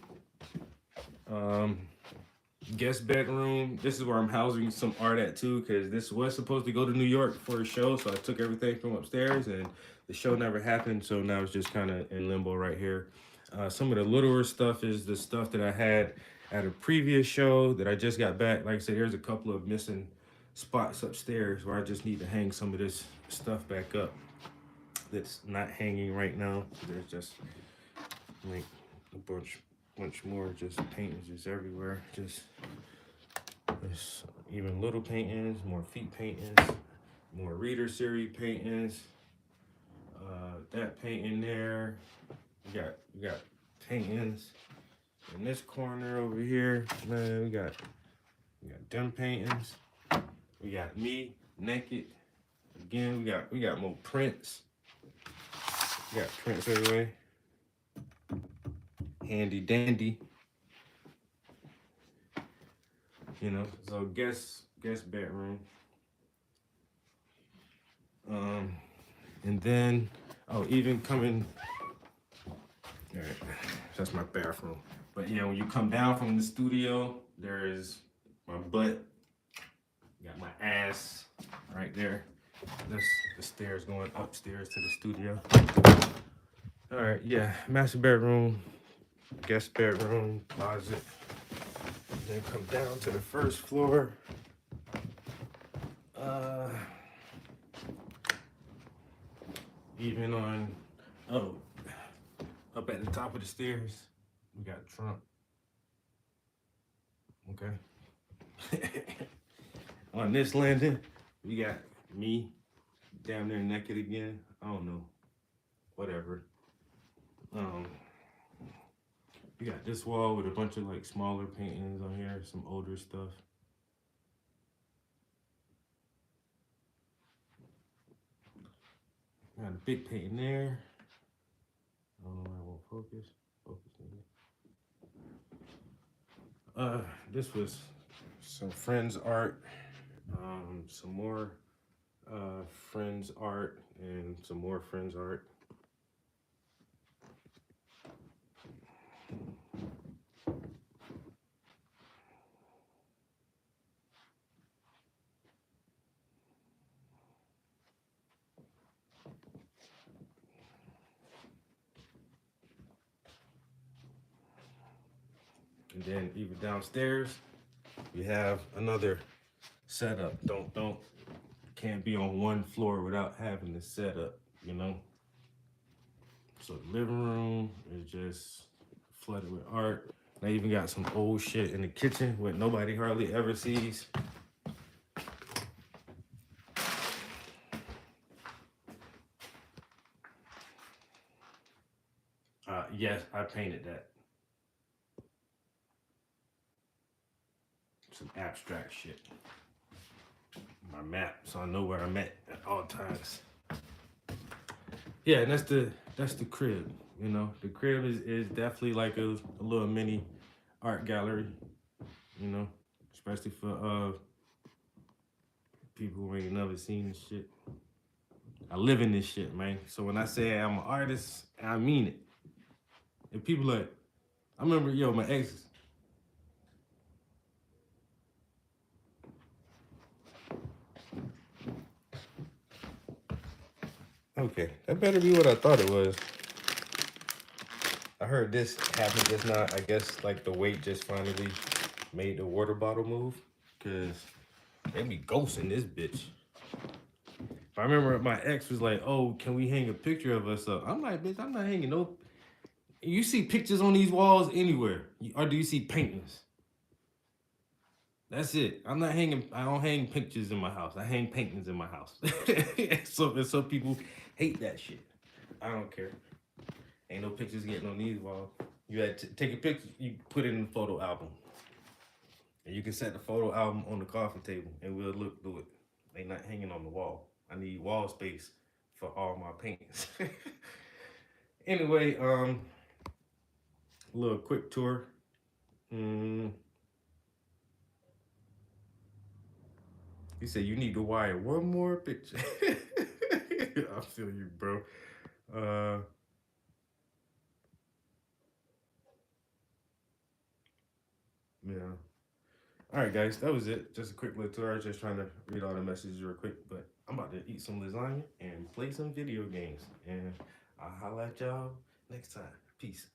Guest bedroom. This is where I'm housing some art at too, because this was supposed to go to New York for a show, so I took everything from upstairs, and the show never happened, so now it's just kind of in limbo right here. Some of the littler stuff is the stuff that I had at a previous show that I just got back. Like I said, there's a couple of missing spots upstairs where I just need to hang some of this stuff back up that's not hanging right now. There's just like a bunch more just paintings just everywhere. Just there's even little paintings, more feet paintings, more reader series paintings. That painting there. We got paintings in this corner over here. Man, we got them paintings. We got me naked. Again, we got more prints. We got prints everywhere. Handy dandy. You know, so guest bedroom. And then even coming. All right, that's my bathroom. But yeah, when you come down from the studio, there is my butt. Got my ass right there. That's the stairs going upstairs to the studio. All right, yeah, master bedroom, guest bedroom, closet. Then come down to the first floor. Even on, up at the top of the stairs, we got a trunk. Okay. On this landing, we got me down there naked again. I don't know, whatever. We got this wall with a bunch of like smaller paintings on here, some older stuff. Got a big painting there. I don't know why it won't focus. Focus maybe. This was some friends art, some more friends art, and some more friends art. And then even downstairs, we have another setup. Can't be on one floor without having the setup, you know? So the living room is just flooded with art. I even got some old shit in the kitchen what nobody hardly ever sees. Yes, I painted that. Some abstract shit. My map, so I know where I'm at all times. Yeah, and that's the crib. You know, the crib is definitely like a little mini art gallery. You know, especially for people who ain't never seen this shit. I live in this shit, man. So when I say I'm an artist, I mean it. And people like, I remember, my ex. Okay, that better be what I thought it was. I heard this happened just now. I guess like the weight just finally made the water bottle move, cause they be ghosting this bitch. I remember my ex was like, "Oh, can we hang a picture of us up?" I'm like, "Bitch, I'm not hanging no." You see pictures on these walls anywhere, or do you see paintings? That's it. I'm not hanging. I don't hang pictures in my house. I hang paintings in my house. So some people hate that shit. I don't care. Ain't no pictures getting on these walls. You had to take a picture. You put it in the photo album, and you can set the photo album on the coffee table, and we'll look through it. They not hanging on the wall. I need wall space for all my paintings. Anyway, a little quick tour. He said you need to wire one more picture. I feel you, bro. Yeah. All right, guys, that was it. Just a quick little tour. I was just trying to read all the messages real quick, but I'm about to eat some lasagna and play some video games. And I'll holla at y'all next time. Peace.